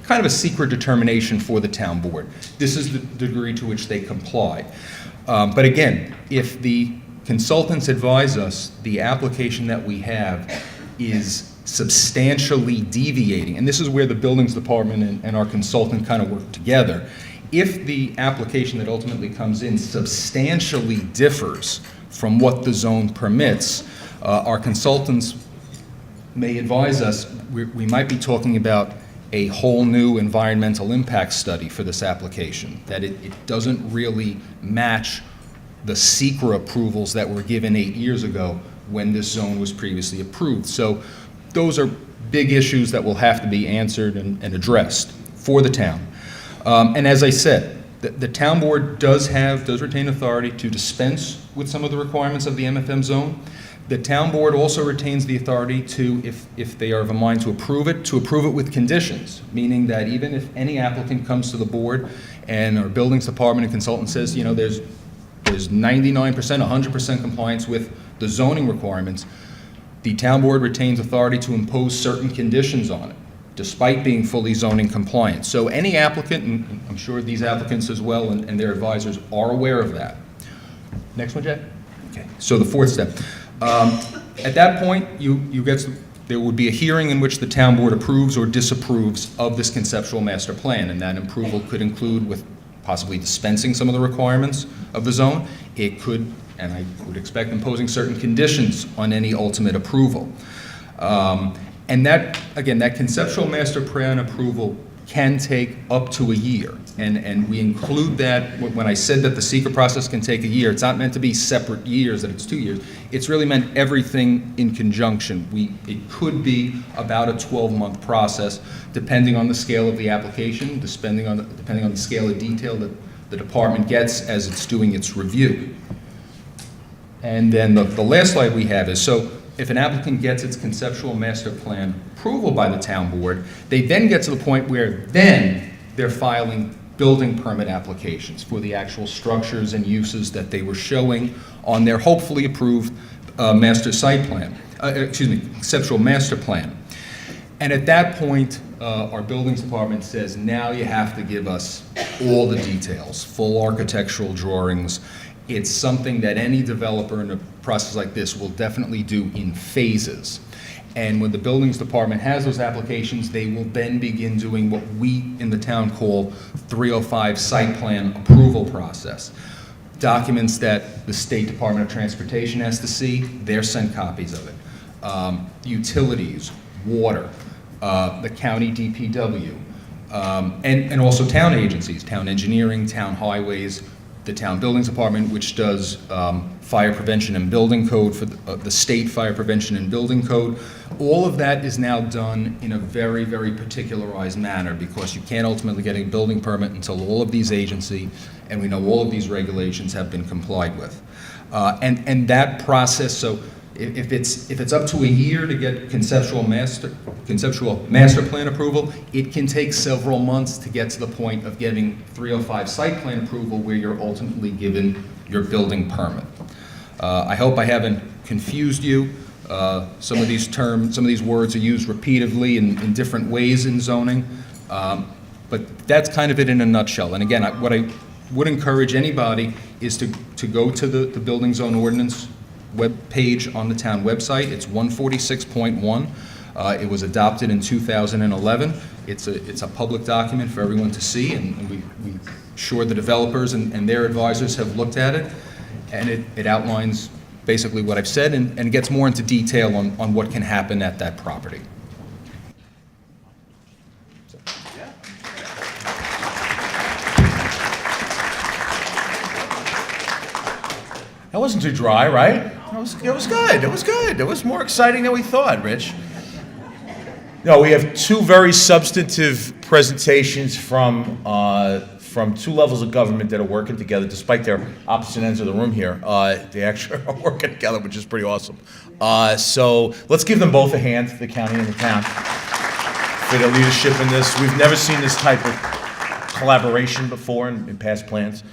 S11: kind of a secret determination for the town board. This is the degree to which they comply. But again, if the consultants advise us the application that we have is substantially deviating, and this is where the buildings department and our consultant kind of work together. If the application that ultimately comes in substantially differs from what the zone permits, our consultants may advise us we might be talking about a whole new environmental impact study for this application, that it doesn't really match the SECRA approvals that were given 8 years ago when this zone was previously approved. So those are big issues that will have to be answered and addressed for the town. And as I said, the town board does retain authority to dispense with some of the requirements of the MFM zone. The town board also retains the authority to, if they are of a mind to approve it with conditions, meaning that even if any applicant comes to the board and our buildings department and consultant says, you know, there's 99%, 100% compliance with the zoning requirements, the town board retains authority to impose certain conditions on it, despite being fully zoning compliant. So any applicant, and I'm sure these applicants as well and their advisors are aware of that. Next one, Jack? Okay, so the fourth step. At that point, there would be a hearing in which the town board approves or disapproves of this conceptual master plan, and that approval could include with possibly dispensing some of the requirements of the zone. It could, and I would expect, imposing certain conditions on any ultimate approval. And that, again, that conceptual master plan approval can take up to a year. And we include that, when I said that the SECRA process can take a year, it's not meant to be separate years, that it's 2 years. It's really meant everything in conjunction. It could be about a 12-month process, depending on the scale of the application, depending on the scale of detail that the department gets as it's doing its review. And then the last slide we have is, so if an applicant gets its conceptual master plan approval by the town board, they then get to the point where then they're filing building permit applications for the actual structures and uses that they were showing on their hopefully approved master site plan, conceptual master plan. And at that point, our buildings department says, now you have to give us all the details, full architectural drawings. It's something that any developer in a process like this will definitely do in phases. And when the buildings department has those applications, they will then begin doing what we in the town call 305 site plan approval process. Documents that the State Department of Transportation has to see, they're sent copies of it. Utilities, water, the county DPW, and also town agencies, town engineering, town highways, the town buildings department, which does fire prevention and building code for the state fire prevention and building code. All of that is now done in a very, very particularized manner, because you can't ultimately get a building permit until all of these agencies, and we know all of these regulations have been complied with. And that process, so if it's up to a year to get conceptual master plan approval, it can take several months to get to the point of getting 305 site plan approval, where you're ultimately given your building permit. I hope I haven't confused you. Some of these terms, some of these words are used repeatedly in different ways in zoning, but that's kind of it in a nutshell. And again, what I would encourage anybody is to go to the building zone ordinance web page on the town website. It's 146.1. It was adopted in 2011. It's a public document for everyone to see, and we sure the developers and their advisors have looked at it, and it outlines basically what I've said and gets more into detail on what can happen at that property.
S2: That wasn't too dry, right? It was good. It was good. It was more exciting than we thought, Rich. No, we have two very substantive presentations from two levels of government that are working together, despite their opposite ends of the room here. They actually are working together, which is pretty awesome. So let's give them both a hand, the county and the town, for their leadership in this. We've never seen this type of collaboration before in past plans.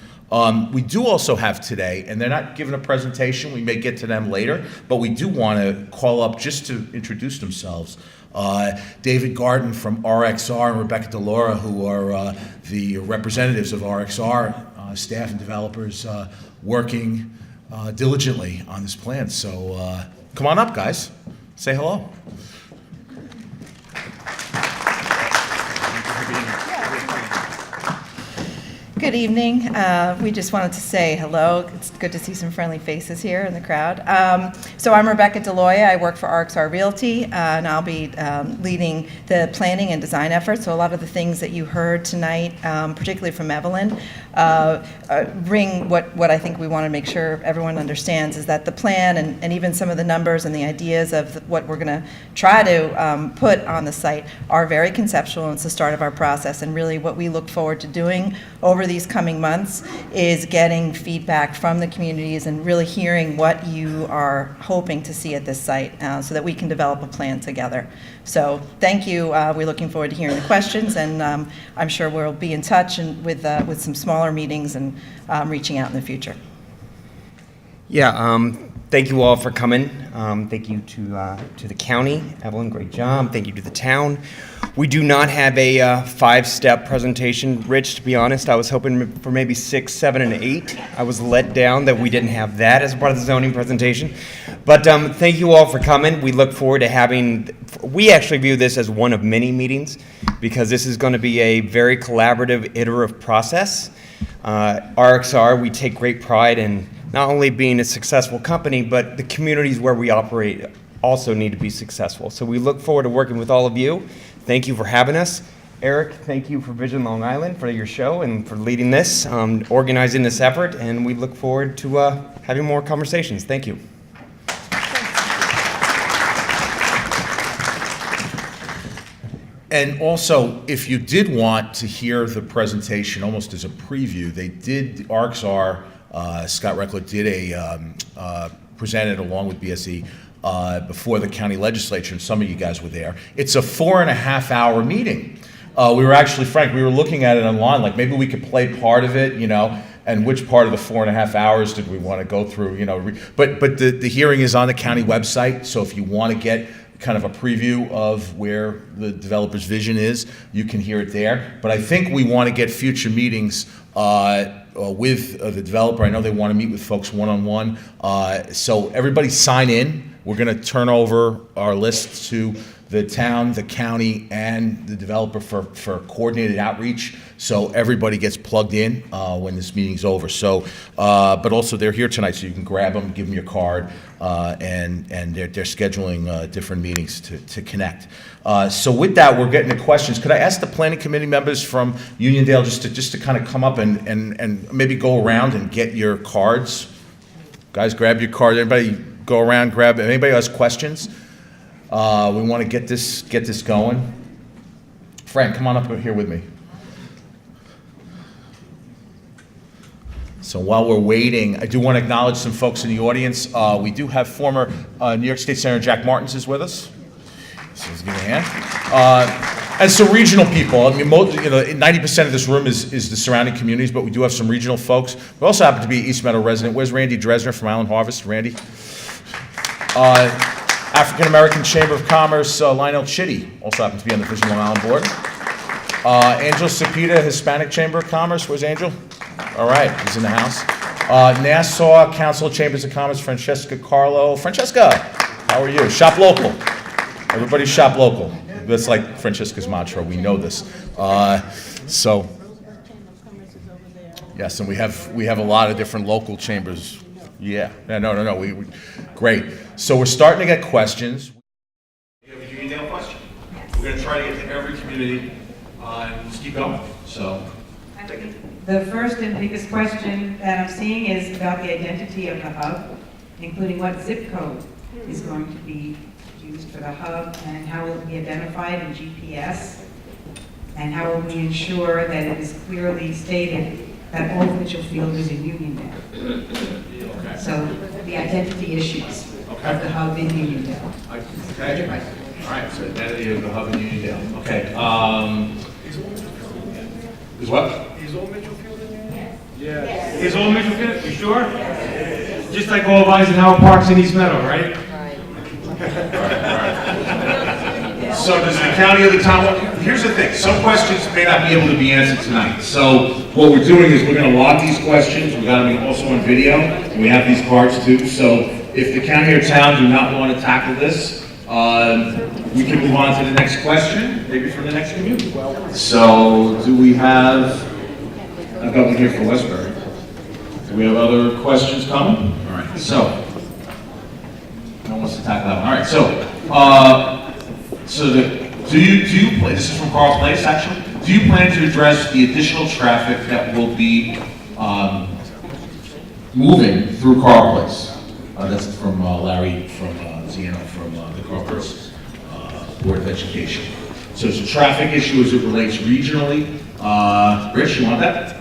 S2: We do also have today, and they're not giving a presentation, we may get to them later, but we do want to call up just to introduce themselves. David Garden from RXR and Rebecca DeLaura, who are the representatives of RXR, staff and developers working diligently on this plan. So come on up, guys. Say hello.
S12: Good evening. We just wanted to say hello. It's good to see some friendly faces here in the crowd. So I'm Rebecca DeLoya. I work for RXR Realty, and I'll be leading the planning and design efforts. So a lot of the things that you heard tonight, particularly from Evelyn, bring what I think we want to make sure everyone understands is that the plan and even some of the numbers and the ideas of what we're going to try to put on the site are very conceptual, and it's the start of our process. And really what we look forward to doing over these coming months is getting feedback from the communities and really hearing what you are hoping to see at this site so that we can develop a plan together. So thank you. We're looking forward to hearing the questions, and I'm sure we'll be in touch and with some smaller meetings and reaching out in the future.
S13: Yeah, thank you all for coming. Thank you to the county. Evelyn, great job. Thank you to the town. We do not have a 5-step presentation. Rich, to be honest, I was hoping for maybe 6, 7, and 8. I was let down that we didn't have that as part of the zoning presentation. But thank you all for coming. We look forward to having, we actually view this as one of many meetings because this is going to be a very collaborative, iterative process. RXR, we take great pride in not only being a successful company, but the communities where we operate also need to be successful. So we look forward to working with all of you. Thank you for having us. Eric, thank you for Vision Long Island for your show and for leading this, organizing this effort, and we look forward to having more conversations. Thank you.
S2: And also, if you did want to hear the presentation almost as a preview, they did, RXR, Scott Reckler did presented along with BSE before the county legislature, and some of you guys were there. It's a 4.5-hour meeting. We were actually, Frank, we were looking at it online, like maybe we could play part of it, and which part of the 4.5 hours did we want to go through, but the hearing is on the county website, so if you want to get kind of a preview of where the developer's vision is, you can hear it there. But I think we want to get future meetings with the developer. I know they want to meet with folks one-on-one. So everybody sign in. We're going to turn over our list to the town, the county, and the developer for coordinated outreach, so everybody gets plugged in when this meeting's over. So, but also they're here tonight, so you can grab them, give them your card, and they're scheduling different meetings to connect. So with that, we're getting to questions. Could I ask the planning committee members from Uniondale just to kind of come up and maybe go around and get your cards? Guys, grab your card. Everybody go around, grab it. Anybody has questions? We want to get this going. Frank, come on up here with me. So while we're waiting, I do want to acknowledge some folks in the audience. We do have former New York State Senator Jack Martins is with us. So let's give him a hand. And some regional people. I mean, 90% of this room is the surrounding communities, but we do have some regional folks. We also happen to be East Meadow resident. Where's Randy Dresner from Island Harvest? Randy. African American Chamber of Commerce, Lionel Chitty, also happens to be on the Vision Long Island board. Angel Cepeda, Hispanic Chamber of Commerce. Where's Angel? All right, he's in the house. Nassau Council of Chambers of Commerce, Francesca Carlo. Francesca, how are you? Shop local. Everybody shop local. That's like Francesca's mantra. We know this. So, yes, and we have a lot of different local chambers. Yeah. No. We great. So we're starting to get questions. We have a Uniondale question. We're going to try to get to every community and just keep going. So, thank you.
S14: The first and biggest question that I'm seeing is about the identity of the hub, including what zip code is going to be used for the hub, and how will it be identified in GPS, and how will we ensure that it is clearly stated that Old Mitchell Field is in Uniondale. So the identity issues of the hub in Uniondale.
S3: Okay. All right, so identity of the hub in Uniondale. Okay. Is what?
S1: Is Old Mitchell Field in there? Yeah. Is Old Mitchell Field, you sure? Just like all of Eisenhower Park's in East Meadow, right?
S3: So does the county or the town, here's the thing, some questions may not be able to be answered tonight. So what we're doing is we're gonna log these questions, we got them also on video, and we have these cards too. So if the county or town do not want to tackle this, we can move on to the next question, maybe from the next community. So do we have, I've got one here for Westbury. Do we have other questions coming? All right, so, no one wants to tackle that one. All right, this is from Carl Place actually. Do you plan to address the additional traffic that will be moving through Carl Place? That's from Larry from Ziano from the Carl Place Board of Education. So it's a traffic issue as it relates regionally. Rich, you want that?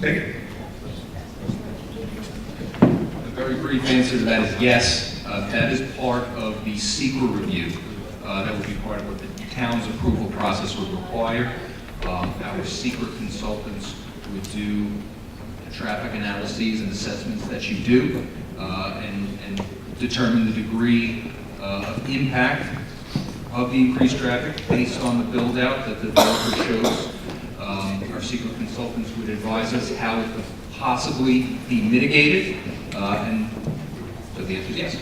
S3: Take it.
S15: A very brief answer to that is yes. That is part of the secret review. That would be part of what the town's approval process would require. Our secret consultants would do the traffic analyses and assessments that you do and determine the degree of impact of the increased traffic based on the build-out that the developer shows. Our secret consultants would advise us how it could possibly be mitigated, and so the answer is yes.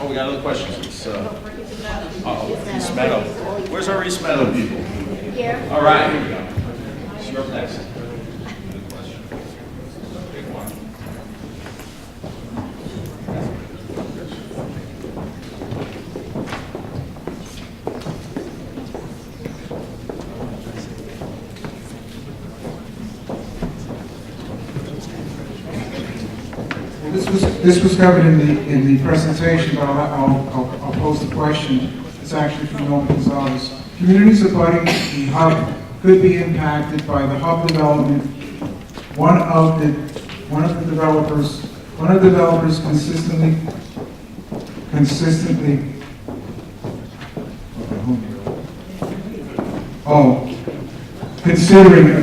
S3: Oh, we got other questions. It's, East Meadow. Where's our East Meadow people?
S8: Here.
S3: All right, here we go. So you're up next.
S16: This was covered in the presentation, but I'll pose the question. It's actually from Norman Gonzalez. Communities abutting the hub could be impacted by the hub development. One of the developers consistently. Considering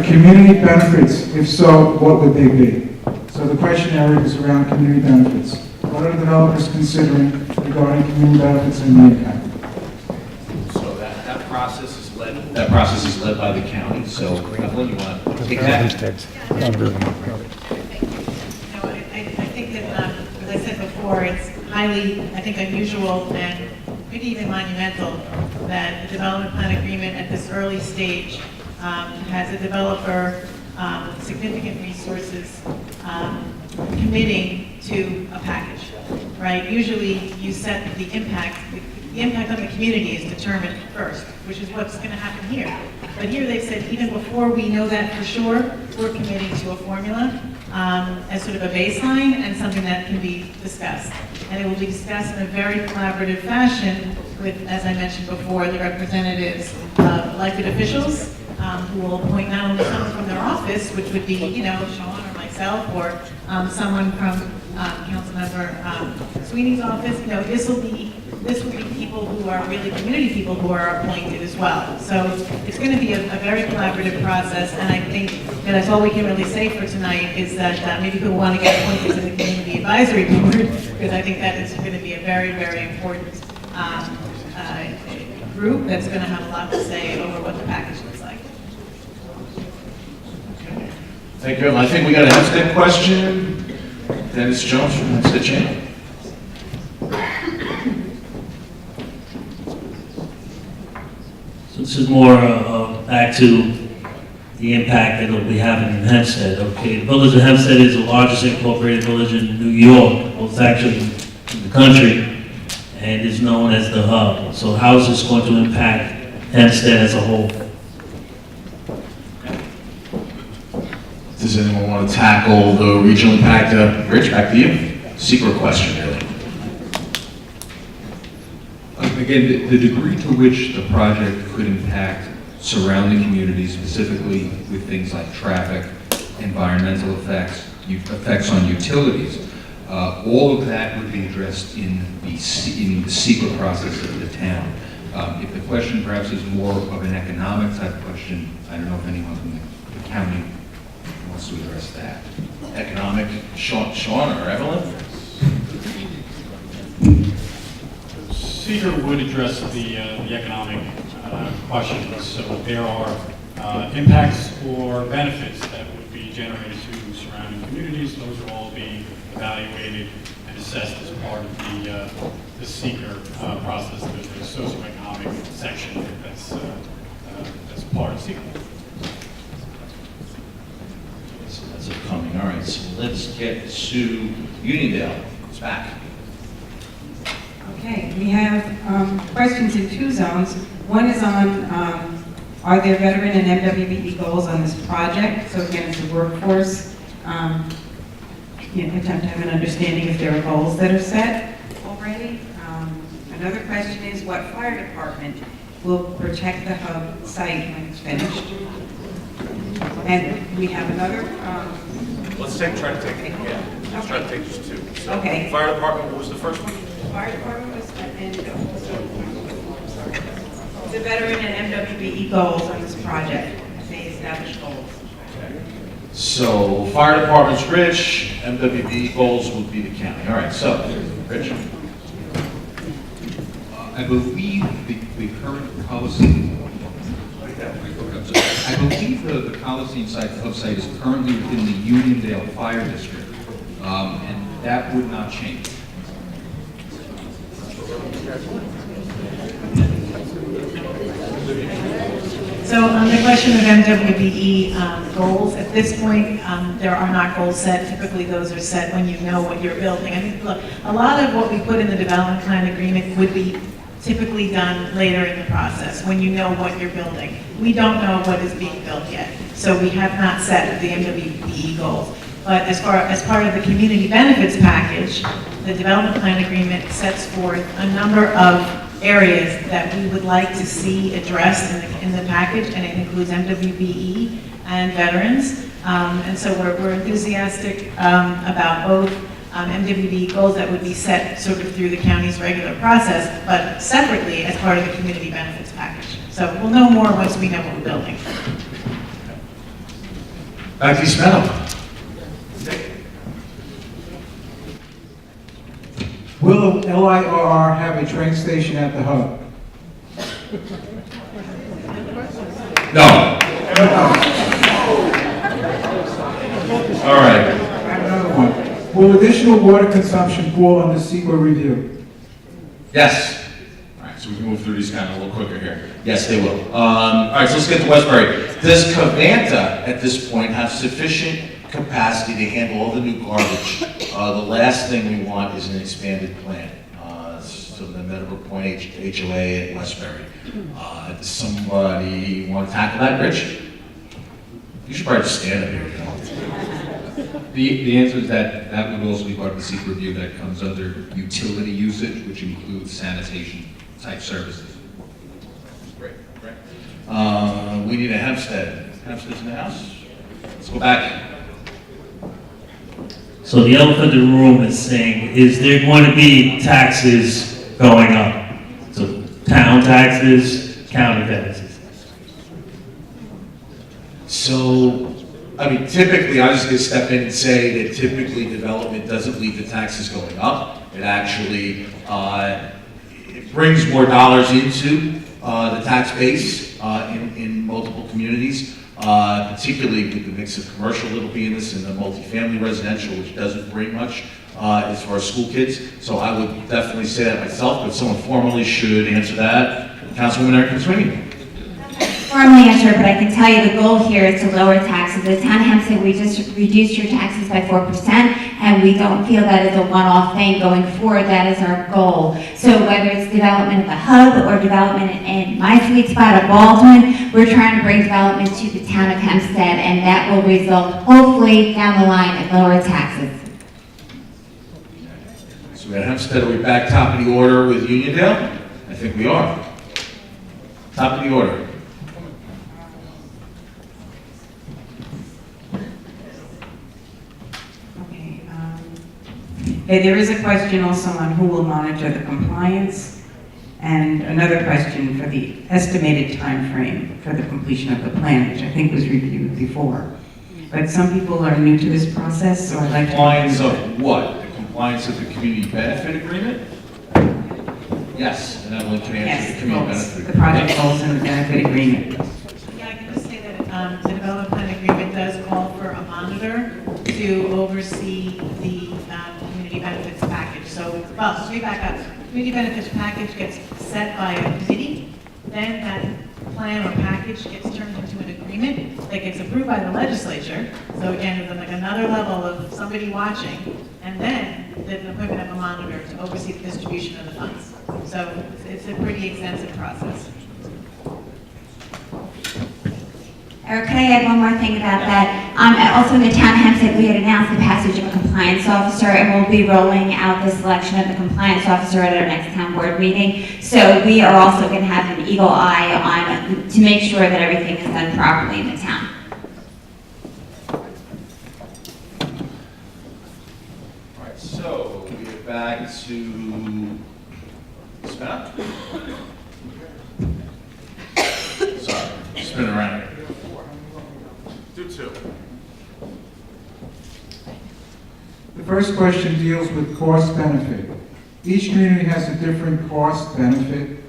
S16: community benefits. If so, what would they be? So the question, Eric, is around community benefits. What are developers considering regarding community benefits and the impact?
S3: So that process is led by the county. So Evelyn, you want to take that?
S10: I think that, as I said before, it's highly, I think, unusual and maybe even monumental that the development plan agreement at this early stage has a developer with significant resources committing to a package, right? Usually you set the impact on the community is determined first, which is what's going to happen here. But here they've said even before we know that for sure, we're committing to a formula as sort of a baseline and something that can be discussed. And it will be discussed in a very collaborative fashion with, as I mentioned before, the representatives of elected officials who will appoint not only someone from their office, which would be, Sean or myself, or someone from Councilmember Sweeney's office. This will be people who are really community people who are appointed as well. So it's going to be a very collaborative process, and I think that that's all we can really say for tonight is that maybe people want to get appointed to the Community Advisory Board, because I think that is going to be a very, very important group that's going to have a lot to say over what the package looks like.
S3: Thank you. I think we got a Hempstead question. Dennis Jones from Hempstead Channel.
S17: So this is more back to the impact that it'll be having in Hempstead. Okay, the village of Hempstead is the largest incorporated village in New York. Well, it's actually in the country, and is known as the hub. So how is this going to impact Hempstead as a whole?
S3: Does anyone want to tackle the regional impact? Rich, back to you. Secret question, really.
S15: Again, the degree to which the project could impact surrounding communities, specifically with things like traffic, environmental effects on utilities, all of that would be addressed in the secret process of the town. If the question perhaps is more of an economic type question, I don't know if anyone from the county wants to address that.
S3: Economic, Sean or Evelyn?
S18: Seeker would address the economic questions. So there are impacts or benefits that would be generated to surrounding communities. Those will all be evaluated and assessed as part of the Seeker process. There's a socioeconomic section that's part of Seeker.
S3: So that's upcoming. All right, so let's get to Uniondale. It's back.
S14: Okay, we have questions in two zones. One is on, are there veteran and MWBE goals on this project? So again, it's a workforce, attempt to have an understanding if there are goals that are set already. Another question is, what fire department will protect the hub site when it's finished? And we have another.
S2: Let's try to take these two. So,
S14: okay.
S2: Fire department, what was the first one?
S14: Fire department was, and the veteran and MWBE goals on this project. They established goals.
S3: So fire department's Rich, MWB goals would be the county. All right, so Rich.
S15: I believe the current policy. I believe the Coliseum site, the hub site, is currently within the Uniondale Fire District, and that would not change.
S10: So on the question of MWBE goals, at this point, there are not goals set. Typically, those are set when you know what you're building. I mean, look, a lot of what we put in the development plan agreement would be typically done later in the process, when you know what you're building. We don't know what is being built yet, so we have not set the MWBE goals. But as part of the community benefits package, the development plan agreement sets forth a number of areas that we would like to see addressed in the package, and it includes MWBE and veterans. And so we're enthusiastic about both MWBE goals that would be set sort of through the county's regular process, but separately as part of the community benefits package. So we'll know more once we know what we're building.
S3: Back to East Meadow.
S16: Will LIRR have a train station at the hub?
S3: No. All right.
S16: I have another one. Will additional water consumption fall under CEQA review?
S3: Yes. All right, so we can move through these kind of a little quicker here. Yes, they will. All right, so let's get to Westbury. Does Covanta at this point have sufficient capacity to handle all the new garbage? The last thing we want is an expanded plant. So the Meadowbrook Point HOA at Westbury. Does somebody want to tackle that, Rich? You should probably just stand up here.
S15: The answer is that would also be part of the secret review that comes under utility usage, which includes sanitation type services.
S3: Great. We need a Hempstead. Hempstead's in the house. Let's go back.
S17: So the elephant in the room is saying, is there going to be taxes going up? So town taxes, county taxes.
S3: So, I mean, typically, I'm just going to step in and say that typically development doesn't lead to taxes going up. It actually it brings more dollars into the tax base in multiple communities. Particularly with the mix of commercial that'll be in this and the multifamily residential, which doesn't bring much as far as school kids. So I would definitely say that myself, but someone formally should answer that. Councilwoman Erica Sweeney.
S8: For formally answer it, but I can tell you the goal here is to lower taxes. The town of Hempstead, we just reduced your taxes by 4%, and we don't feel that is a one-off thing going forward. That is our goal. So whether it's development of the hub or development in my sweet spot of Baldwin, we're trying to bring development to the town of Hempstead, and that will result, hopefully, down the line in lower taxes.
S3: So we got Hempstead, are we back top of the order with Uniondale? I think we are. Top of the order.
S14: Okay, there is a question also on who will monitor the compliance, and another question for the estimated time frame for the completion of the plan, which I think was reviewed before. But some people are new to this process, so I'd like to...
S3: Compliance of what? The compliance of the community benefit agreement? Yes, and Evelyn can answer the community benefit agreement.
S14: The project goals and the benefit agreement.
S10: Yeah, I can just say that the development plan agreement does call for a monitor to oversee the community benefits package. So, well, let me back up. Community benefits package gets set by a committee, then that plan or package gets turned into an agreement that gets approved by the legislature. So again, there's like another level of somebody watching, and then there's the appointment of a monitor to oversee the distribution of the funds. So it's a pretty extensive process.
S8: Eric, can I add one more thing about that? Also in the town of Hempstead, we had announced the passage of a compliance officer, and we'll be rolling out the selection of the compliance officer at our next town board meeting. So we are also going to have an eagle eye on to make sure that everything is done properly in the town.
S3: All right, so we get back to Scott. Sorry, spinning around here. Do two.
S16: The first question deals with cost benefit. Each community has a different cost benefit.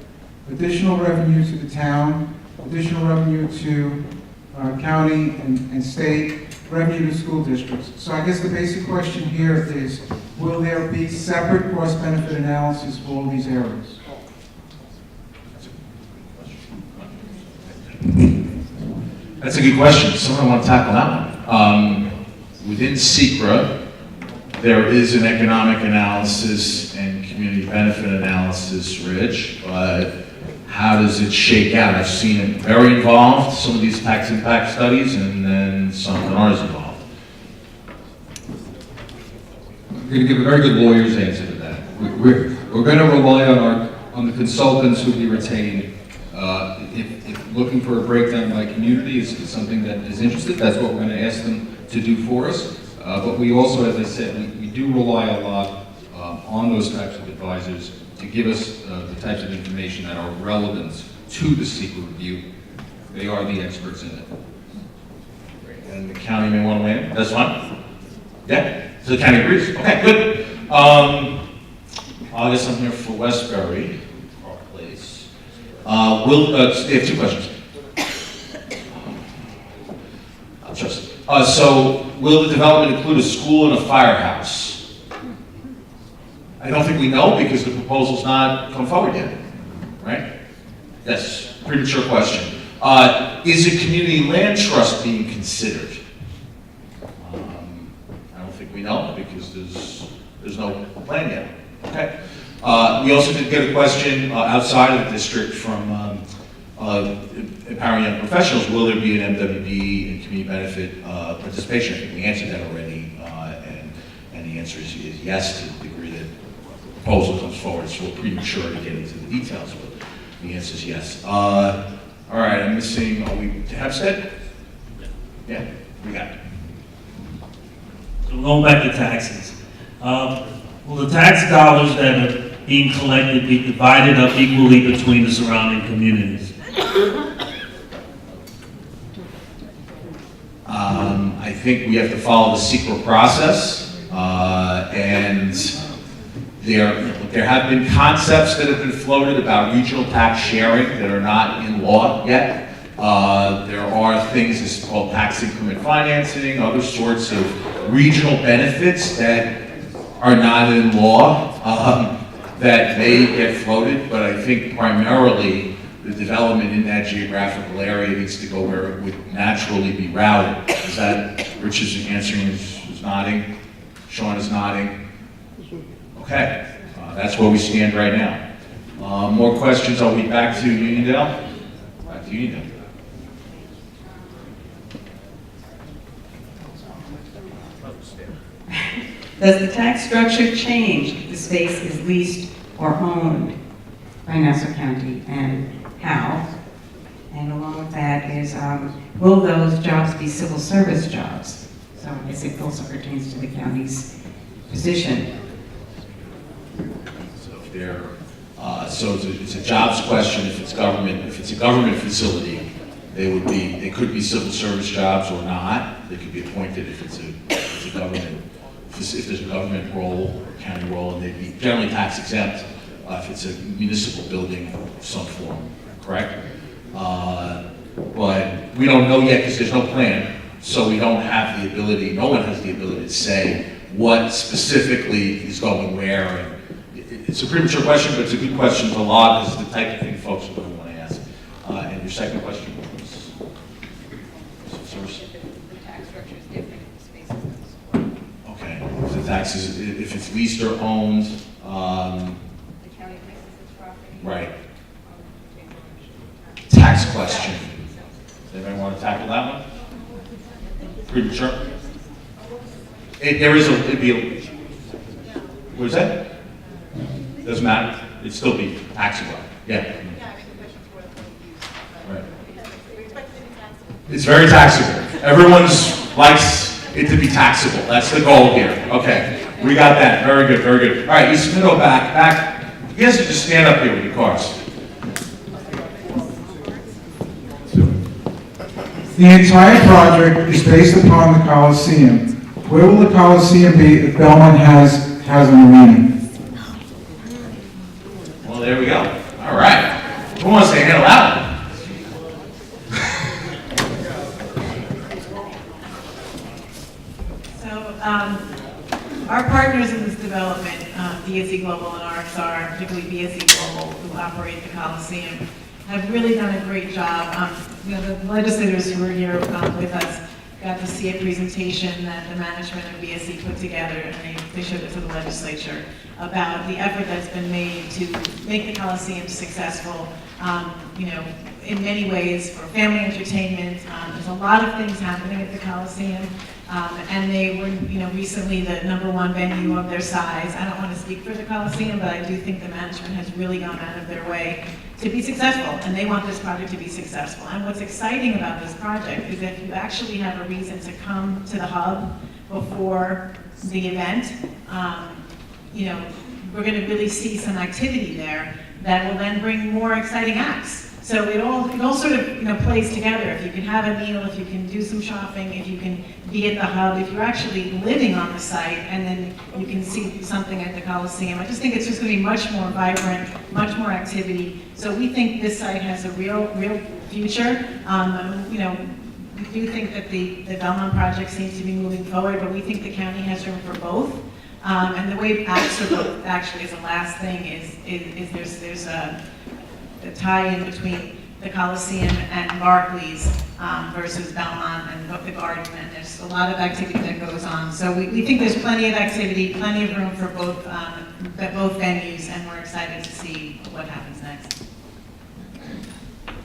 S16: Additional revenue to the town, additional revenue to county and state, revenue to school districts. So I guess the basic question here is, will there be separate cost benefit analysis for all these areas?
S3: That's a good question. Someone want to tackle that one. Within SECRA, there is an economic analysis and community benefit analysis, Rich, but how does it shake out? I've seen it very involved, some of these tax impact studies, and then some that aren't as involved.
S15: I'm going to give a very good lawyer's answer to that. We're going to rely on the consultants who we retain. If looking for a breakdown by community is something that is interested, that's what we're going to ask them to do for us. But we also, as I said, we do rely a lot on those types of advisors to give us the types of information that are relevant to the SECRA review. They are the experts in it.
S3: And the county may want to weigh in. That's fine. Yeah? So the county agrees? Okay, good. I guess I'm here for Westbury, Park Place. They have two questions. I'll trust it. So, will the development include a school and a firehouse? I don't think we know because the proposal's not come forward yet, right? Yes, premature question. Is a community land trust being considered? I don't think we know because there's no plan yet. Okay. We also did get a question outside of the district from empowering young professionals. Will there be an MWB and community benefit participation? I think we answered that already, and the answer is yes to the degree that the proposal comes forward. It's a little premature to get into the details, but the answer is yes. All right, I'm missing, are we to Hempstead? Yeah, we got it.
S17: So going back to taxes, will the tax dollars that are being collected be divided up equally between the surrounding communities?
S3: I think we have to follow the SECRA process, and there have been concepts that have been floated about regional tax sharing that are not in law yet. There are things that's called tax increment financing, other sorts of regional benefits that are not in law that may get floated, but I think primarily the development in that geographical area needs to go where it would naturally be routed. Is that, Rich is answering, is nodding, Sean is nodding? Okay, that's where we stand right now. More questions, are we back to Uniondale? Back to Uniondale.
S14: Does the tax structure change if the space is leased or owned by Nassau County, and how? And along with that is, will those jobs be civil service jobs? So I guess it also pertains to the county's position.
S3: So if they're, it's a jobs question. If it's a government facility, they could be civil service jobs or not. They could be appointed if it's a government, if there's a government role or county role, and they'd be generally tax exempt if it's a municipal building of some form, correct? But we don't know yet because there's no plan, so we don't have the ability, no one has the ability to say what specifically is going where. And it's a premature question, but it's a good question to log because it's the type of thing folks are going to want to ask. And your second question was?
S19: The tax structure is different if the space is not supported.
S3: Okay, if the taxes, if it's leased or owned,
S19: The county places its property.
S3: right. Tax question. Does anybody want to tackle that one? Premature? It'd be a, what is that? Doesn't matter, it'd still be taxable, yeah. Right. It's very taxable. Everyone's likes it to be taxable, that's the goal here. Okay, we got that, very good, very good. All right, East Middle back. You guys can just stand up here with your cars.
S16: The entire project is based upon the Coliseum. Where will the Coliseum be if Belmont has an arena?
S3: Well, there we go. All right. Who wants to handle that one?
S10: Our partners in this development, BSE Global and RXR, particularly BSE Global, who operate the Coliseum, have really done a great job. The legislators who were here with us got to see a presentation that the management of BSE put together, and they showed it to the legislature about the effort that's been made to make the Coliseum successful. In many ways for family entertainment. There's a lot of things happening at the Coliseum, and they were, recently the #1 venue of their size. I don't want to speak for the Coliseum, but I do think the management has really gone out of their way to be successful, and they want this project to be successful. And what's exciting about this project is that you actually have a reason to come to the hub before the event. We're going to really see some activity there that will then bring more exciting acts. So it all sort of plays together. If you can have a meal, if you can do some shopping, if you can be at the hub, if you're actually living on the site, and then you can see something at the Coliseum. I just think it's just going to be much more vibrant, much more activity. So we think this site has a real future. We do think that the Belmont project seems to be moving forward, but we think the county has room for both. And the way acts are both, actually, as a last thing, is there's a tie-in between the Coliseum and Barclays versus Belmont and the Garden, and there's a lot of activity that goes on. So we think there's plenty of activity, plenty of room for both venues, and we're excited to see what happens next.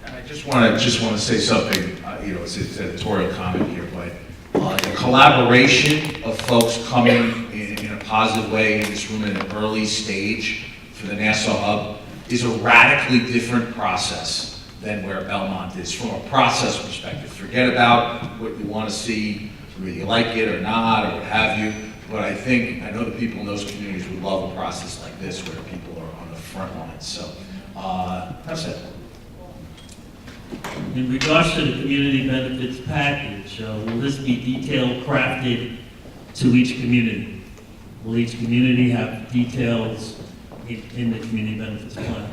S3: And I just want to say something. It's an editorial comment here, but the collaboration of folks coming in a positive way in this room in an early stage for the Nassau Hub is a radically different process than where Belmont is from a process perspective. Forget about what you want to see, whether you like it or not, or what have you. But I know the people in those communities would love a process like this where people are on the front lines. So that's it.
S17: In regards to the community benefits package, will this be detail crafted to each community? Will each community have details in the community benefits plan?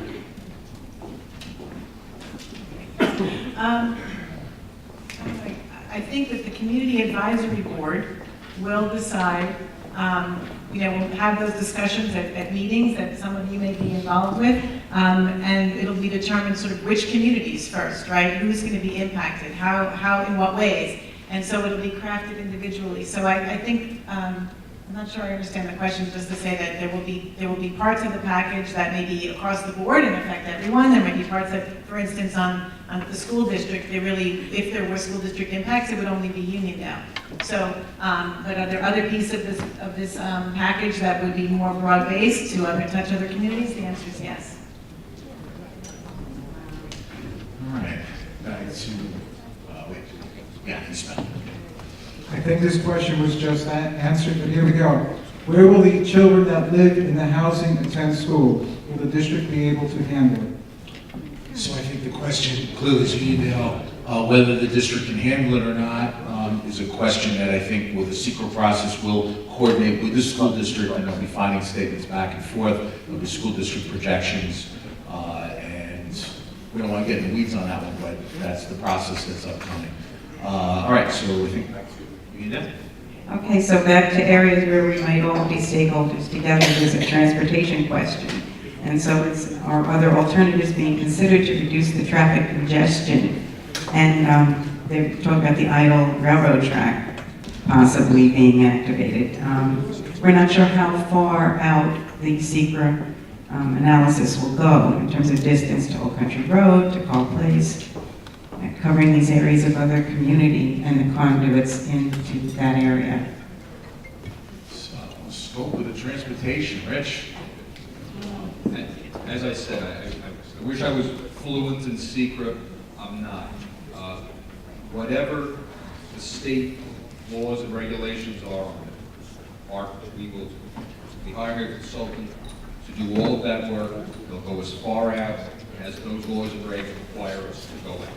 S10: I think that the Community Advisory Board will decide
S7: You know, we'll have those discussions at meetings that some of you may be involved with, and it'll be determined sort of which communities first, right? Who's going to be impacted, how, in what ways, and so it'll be crafted individually. So I think, I'm not sure I understand the question, just to say that there will be parts of the package that may be across the board and affect everyone. There might be parts that, for instance, on the school district, if there were school district impacts, it would only be Uniondale. So, but are there other pieces of this package that would be more broad-based to touch other communities? The answer is yes.
S3: All right, back to, East Meadow.
S16: I think this question was just answered, but here we go. Where will the children that live in the housing attend school? Will the district be able to handle it?
S3: So I think the question clearly is Uniondale, whether the district can handle it or not, is a question that I think the secret process will coordinate with the school district, and there'll be finding statements back and forth. There'll be school district projections, and we don't want to get in the weeds on that one, but that's the process that's upcoming. All right, so I think back to Uniondale.
S14: Okay, so back to areas where we might all be stakeholders together. There's a transportation question. And so are other alternatives being considered to reduce the traffic congestion? And they're talking about the idle railroad track possibly being activated. We're not sure how far out the SECRA analysis will go in terms of distance to Old Country Road, to Call Place, covering these areas of other community and the conduits into that area.
S3: So, scope of the transportation, Rich?
S15: As I said, I wish I was fluent in secret. I'm not. Whatever the state laws and regulations are, we will be hiring a consultant to do all of that work. They'll go as far out as those laws and regs require us to go out.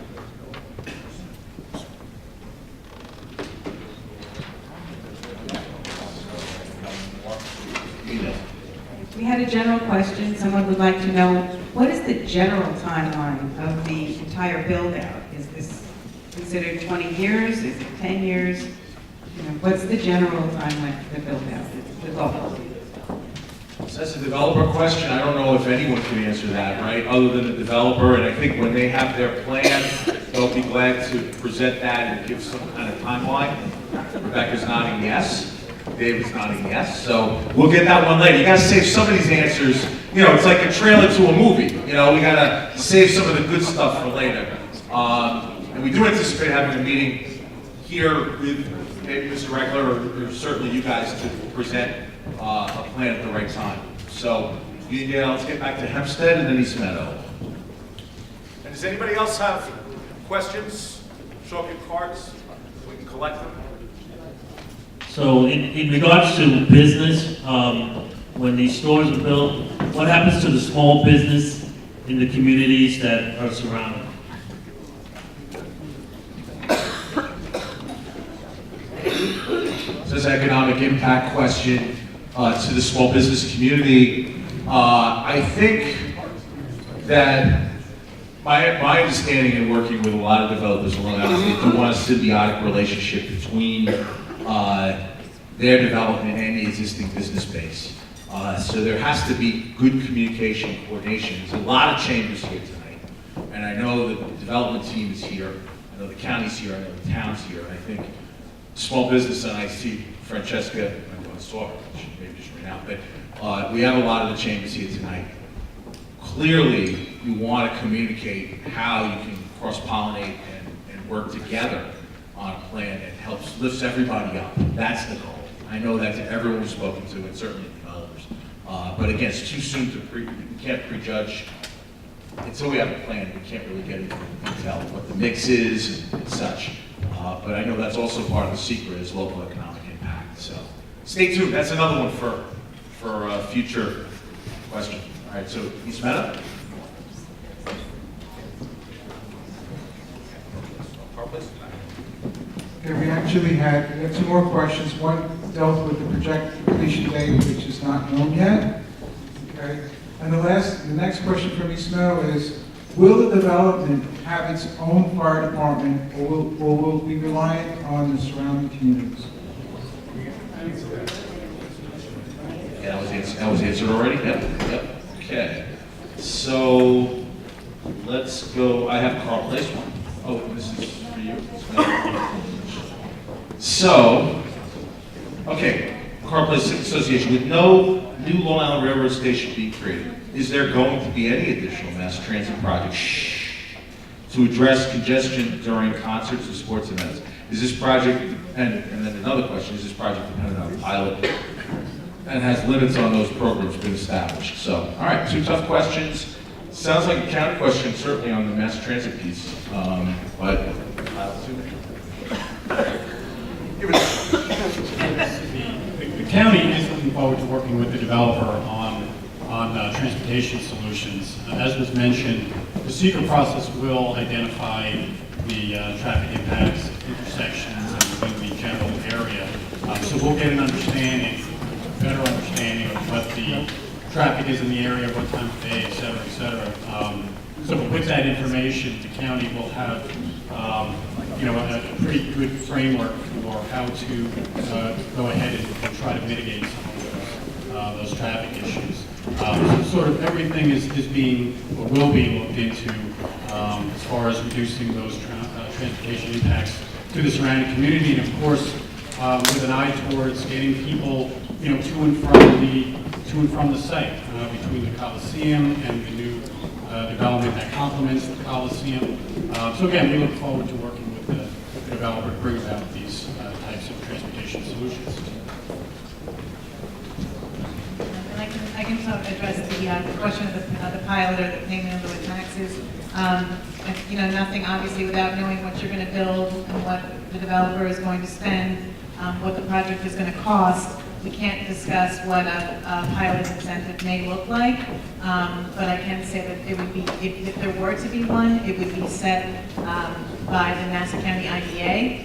S14: We had a general question. Someone would like to know, what is the general timeline of the entire build-out? Is this considered 20 years? Is it 10 years? You know, what's the general timeline for the build-out, the goal?
S3: So that's a developer question. I don't know if anyone can answer that, right, other than the developer. And I think when they have their plan, they'll be glad to present that and give some kind of timeline. Rebecca's nodding yes. David's nodding yes. So we'll get that one later. You got to save some of these answers. You know, it's like a trailer to a movie. You know, we got to save some of the good stuff for later. And we do anticipate having a meeting here with maybe Mr. Regler or certainly you guys to present a plan at the right time. So, let's get back to Hempstead and then East Meadow.
S2: And does anybody else have questions? Show up your cards, we can collect them.
S17: So in regards to business, when these stores are built, what happens to the small business in the communities that are surrounding?
S3: So this economic impact question to the small business community. I think that my understanding in working with a lot of developers around, they do want a symbiotic relationship between their development and the existing business base. So there has to be good communication and coordination. There's a lot of chambers here tonight. And I know the development team is here. I know the county's here. I know the town's here. And I think small business, and I see Francesca, I saw her, she maybe just ran out, but we have a lot of the chambers here tonight. Clearly, you want to communicate how you can cross-pollinate and work together on a plan that helps, lifts everybody up. That's the goal. I know that to everyone we've spoken to, and certainly developers. But again, it's too soon to we can't prejudge. Until we have a plan, we can't really get into the detail of what the mix is and such. But I know that's also part of the secret is local economic impact. So stay tuned. That's another one for future question. All right, so East Meadow.
S16: Okay, we actually had two more questions. One dealt with the projected completion date, which is not known yet. Okay, and the next question from East Meadow is, will the development have its own fire department, or will we be reliant on the surrounding communities?
S3: that was answered already? Yep, okay. So, let's go, I have Carl Place one. Oh, this is for you. So, okay, Carl Place Civic Association, with no new Long Island Railroad Station being created, is there going to be any additional mass transit projects to address congestion during concerts and sports events? Is this project dependent, and then another question, is this project dependent on a pilot? And has limits on those programs been established? So, all right, two tough questions. Sounds like a county question, certainly on the mass transit piece, but
S18: The county is looking forward to working with the developer on transportation solutions. As was mentioned, the secret process will identify the traffic impacts, intersections, and within the general area. So we'll get an understanding, better understanding of what the traffic is in the area, what time of day, et cetera, et cetera. So with that information, the county will have a pretty good framework for how to go ahead and try to mitigate some of those traffic issues. So sort of everything is being, or will be looked into as far as reducing those transportation impacts to the surrounding community, and of course, with an eye towards getting people, to and from the site, between the Coliseum and the new development that complements the Coliseum. So again, we look forward to working with the developer to bring about these types of transportation solutions.
S14: And I can address the question of the pilot or the payment of the taxes. Nothing obviously without knowing what you're going to build and what the developer is going to spend, what the project is going to cost. We can't discuss what a pilot incentive may look like, but I can say that it would be, if there were to be one, it would be set by the Nassau County IDA,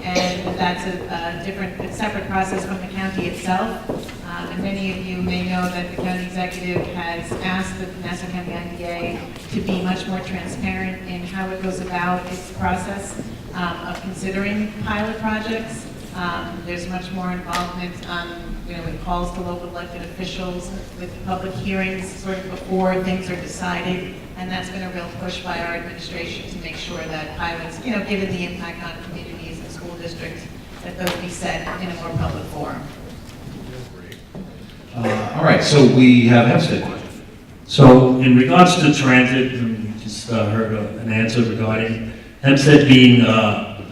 S14: and that's it's separate process from the county itself. And many of you may know that the county executive has asked the Nassau County IDA to be much more transparent in how it goes about its process of considering pilot projects. There's much more involvement with calls to local elected officials, with public hearings sort of before things are decided, and that's been a real push by our administration to make sure that pilots, given the impact on communities and school districts, that those be set in a more public forum.
S3: all right, so we have Hempstead question.
S17: So in regards to transit, we just heard an answer regarding Hempstead being a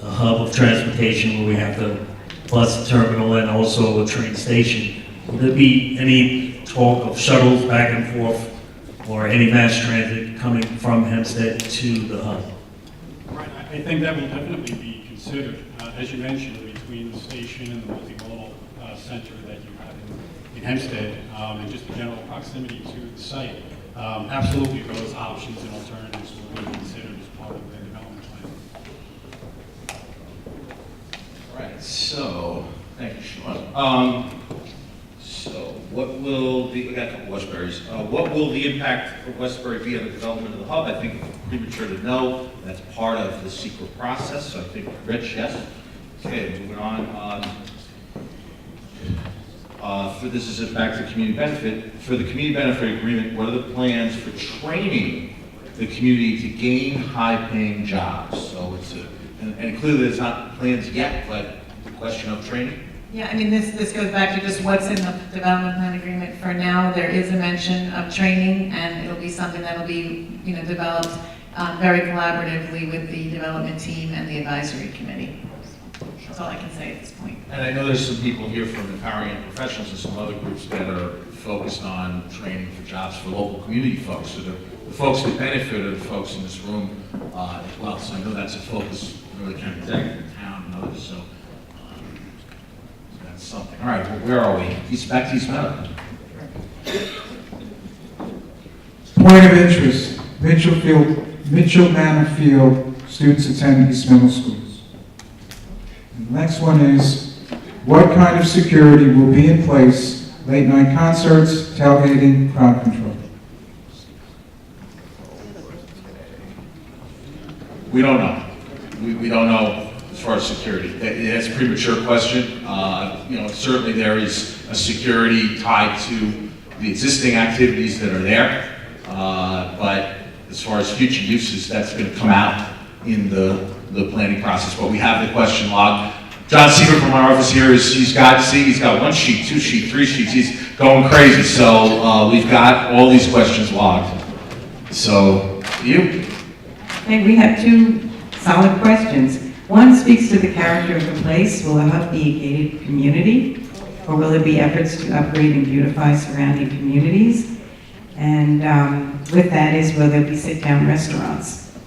S17: hub of transportation where we have the bus terminal and also a train station. Will there be any talk of shuttles back and forth or any mass transit coming from Hempstead to the hub?
S18: Right, I think that will definitely be considered, as you mentioned, between the station and the multimodal center that you have in Hempstead, and just the general proximity to the site. Absolutely, those options and alternatives will be considered as part of the development plan.
S3: All right, so, thank you, Sean. So, what will the, we got a couple Westburys. What will the impact of Westbury be on the development of the hub? I think it's premature to know. That's part of the secret process, so I think, Rich, yes? Okay, moving on. This is back to community benefit. For the community benefit agreement, what are the plans for training the community to gain high-paying jobs? So it's and clearly there's not plans yet, but the question of training.
S14: Yeah, I mean, this goes back to just what's in the development plan agreement. For now, there is a mention of training, and it'll be something that'll be, developed very collaboratively with the development team and the advisory committee. That's all I can say at this point.
S3: And I know there's some people here from Empowering Young Professionals and some other groups that are focused on training for jobs for local community folks. So the folks that benefit are the folks in this room as well. So I know that's a focus really kind of executive in town and others. So that's something. All right, well, where are we? Back to East Meadow.
S16: Point of interest, Mitchell Manor Field students attend East Middle Schools. And the next one is, what kind of security will be in place, late night concerts, tailgating, crowd control?
S3: We don't know. We don't know as far as security. It's a premature question. Certainly there is a security tied to the existing activities that are there. But as far as future uses, that's going to come out in the planning process. But we have the question logged. John Seaver from our office here he's got 1 sheet, 2 sheet, 3 sheets. He's going crazy. So we've got all these questions logged. So you?
S14: Okay, we have 2 solid questions. One speaks to the character of the place. Will the hub be a gated community? Or will there be efforts to upgrade and beautify surrounding communities? And with that will there be sit-down restaurants?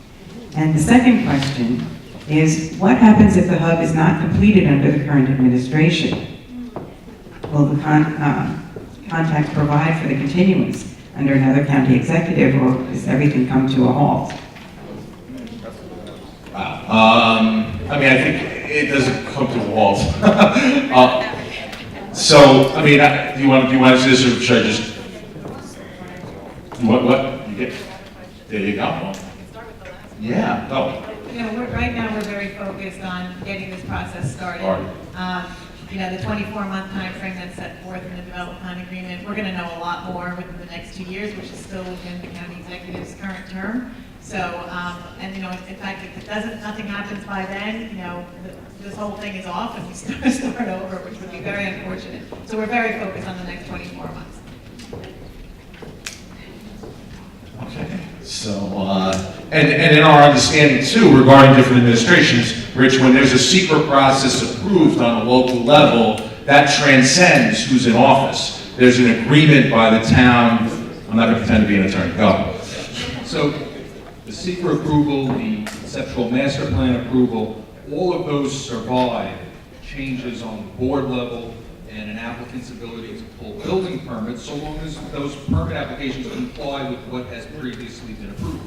S14: And the second question is, what happens if the hub is not completed under the current administration? Will the contact provide for the continuance under another county executive, or does everything come to a halt?
S3: Wow. I think it doesn't come to a halt. Do you want to answer this, or should I just? What? You get? There you go. Yeah. Go.
S20: Right now we're very focused on getting this process started. The 24-month time frame that's set forth in the development plan agreement, we're going to know a lot more within the next 2 years, which is still within the county executive's current term. So, in fact, if nothing happens by then, this whole thing is off and we start over, which would be very unfortunate. So we're very focused on the next 24 months.
S3: Okay. So, and in our understanding too, regarding different administrations, Rich, when there's a secret process approved on a local level, that transcends who's in office. There's an agreement by the town. I'm not going to pretend to be an attorney. Go.
S15: So, the secret approval, the conceptual master plan approval, all of those survive changes on the board level and an applicant's ability to pull building permits, so long as those permit applications comply with what has previously been approved.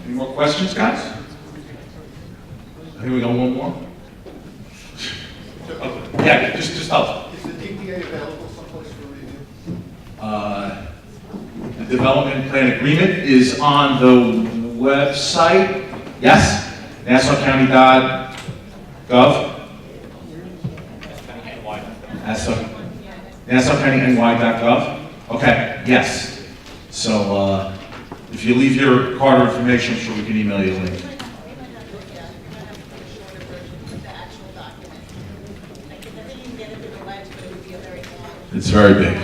S3: Any more questions, guys? I think we got one more. Okay. Yeah, just tell us.
S21: Is the DPA available someplace for review?
S3: The development plan agreement is on the website. Yes? NassauCounty.gov. NassauCountyNY.gov. Okay, yes. So if you leave your card or information, I'm sure we can email you a link. It's very big.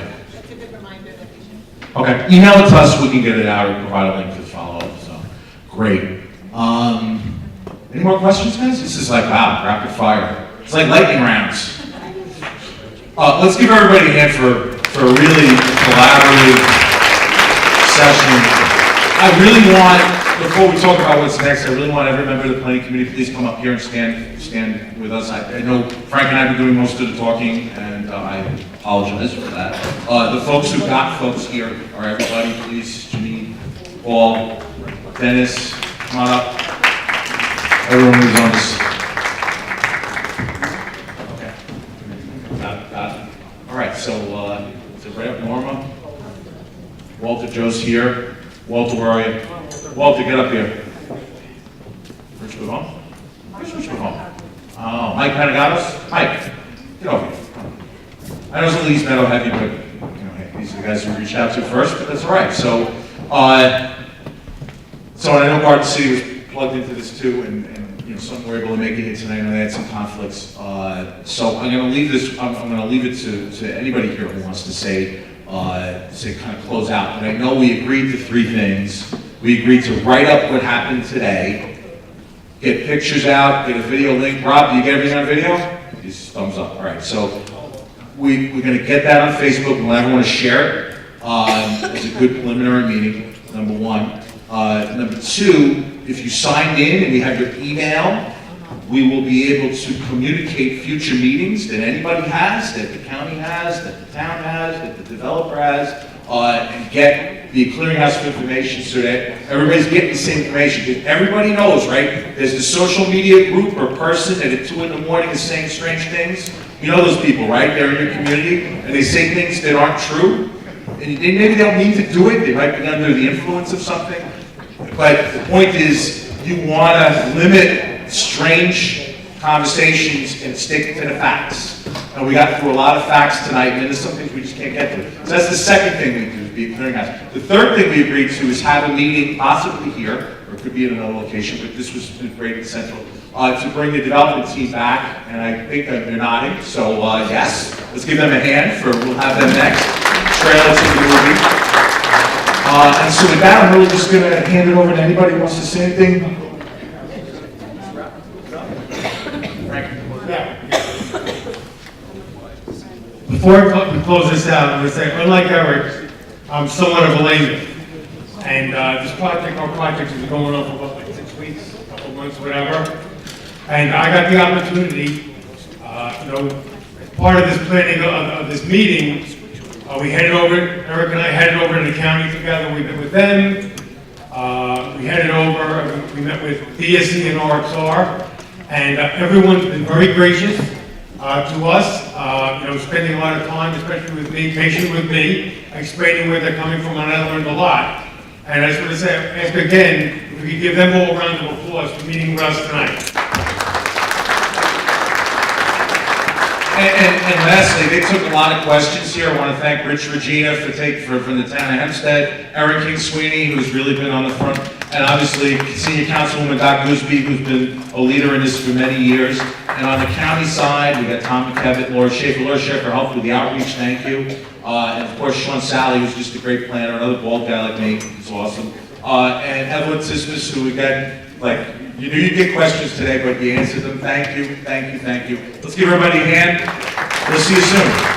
S3: Okay, email it to us, we can get it out or provide a link to follow up, so, great. Any more questions, guys? This is like, wow, rapid fire. It's like lightning rounds. Let's give everybody a hand for a really collaborative session. I really want, before we talk about what's next, I really want every member of the planning committee to please come up here and stand with us. I know Frank and I have been doing most of the talking, and I apologize for that. The folks who got folks here are everybody, please, Janine, Paul, Dennis, come on up. Everyone who's on this. Okay. Got it. All right, so is it right up, Norma? Walter, Joe's here. Walter, where are you? Walter, get up here. Rich Pavone? Where's Rich Pavone? Oh, Mike Panagatos? Mike, get over here. I know it's a little East Meadow heavy, but hey, these are the guys who reached out to first, but that's all right. So, I know Garden City was plugged into this too, and some were able to make it here tonight, and they had some conflicts. So I'm going to leave this. I'm going to leave it to anybody here who wants to say kind of close out. But I know we agreed to 3 things. We agreed to write up what happened today, get pictures out, get a video link. Rob, do you get everything on video? He's thumbs up. All right. So we're going to get that on Facebook. We want everyone to share it. It's a good preliminary meeting. Number 1. Number 2. If you signed in and we have your email, we will be able to communicate future meetings that anybody has, that the county has, that the town has, that the developer has, and get the clearinghouse of information so that everybody's getting the same information. Because everybody knows, right? There's the social media group or person that at 2 in the morning is saying strange things. You know those people, right? They're in your community, and they say things that aren't true. And maybe they don't mean to do it. They might be under the influence of something. But the point is, you want to limit strange conversations and stick to the facts. And we got through a lot of facts tonight, and there's some things we just can't get to. So that's the second thing we do, is be a clearinghouse. The third thing we agreed to is have a meeting, possibly here, or it could be in another location, but this was great and central, to bring the development team back, and I think that they're nodding, so yes, let's give them a hand we'll have them next. Trailer to the movie. And so with that, I'm really just going to hand it over to anybody who wants to say anything.
S1: Before we close this out, I'm going to say, unlike Eric, I'm somewhat of a layman. And this project, our project has been going on for like 6 weeks, a couple months, whatever. And I got the opportunity, as part of this planning of this meeting, we headed over, Eric and I headed over to the county together. We met with them. We headed over, we met with DSE and RXR. And everyone's been very gracious to us, spending a lot of time, especially with me, patient with me, explaining where they're coming from, and I learned a lot. And I just want to say, ask again, if we could give them all a round of applause for meeting with us tonight.
S3: And lastly, they took a lot of questions here. I want to thank Rich Regina from the town of Hempstead, Erin King Sweeney, who's really been on the front, and obviously Senior Councilwoman Doc Gooseby, who's been a leader in this for many years. And on the county side, we got Tom McKevitt, Laura Schaefer. Laura Schaefer helped with the outreach, thank you. And of course, Sean Sally, who's just a great planner, another bald guy like me, he's awesome. And Evelyn Sismus, who again, you knew you'd get questions today, but you answered them. Thank you, thank you, thank you. Let's give everybody a hand. We'll see you soon.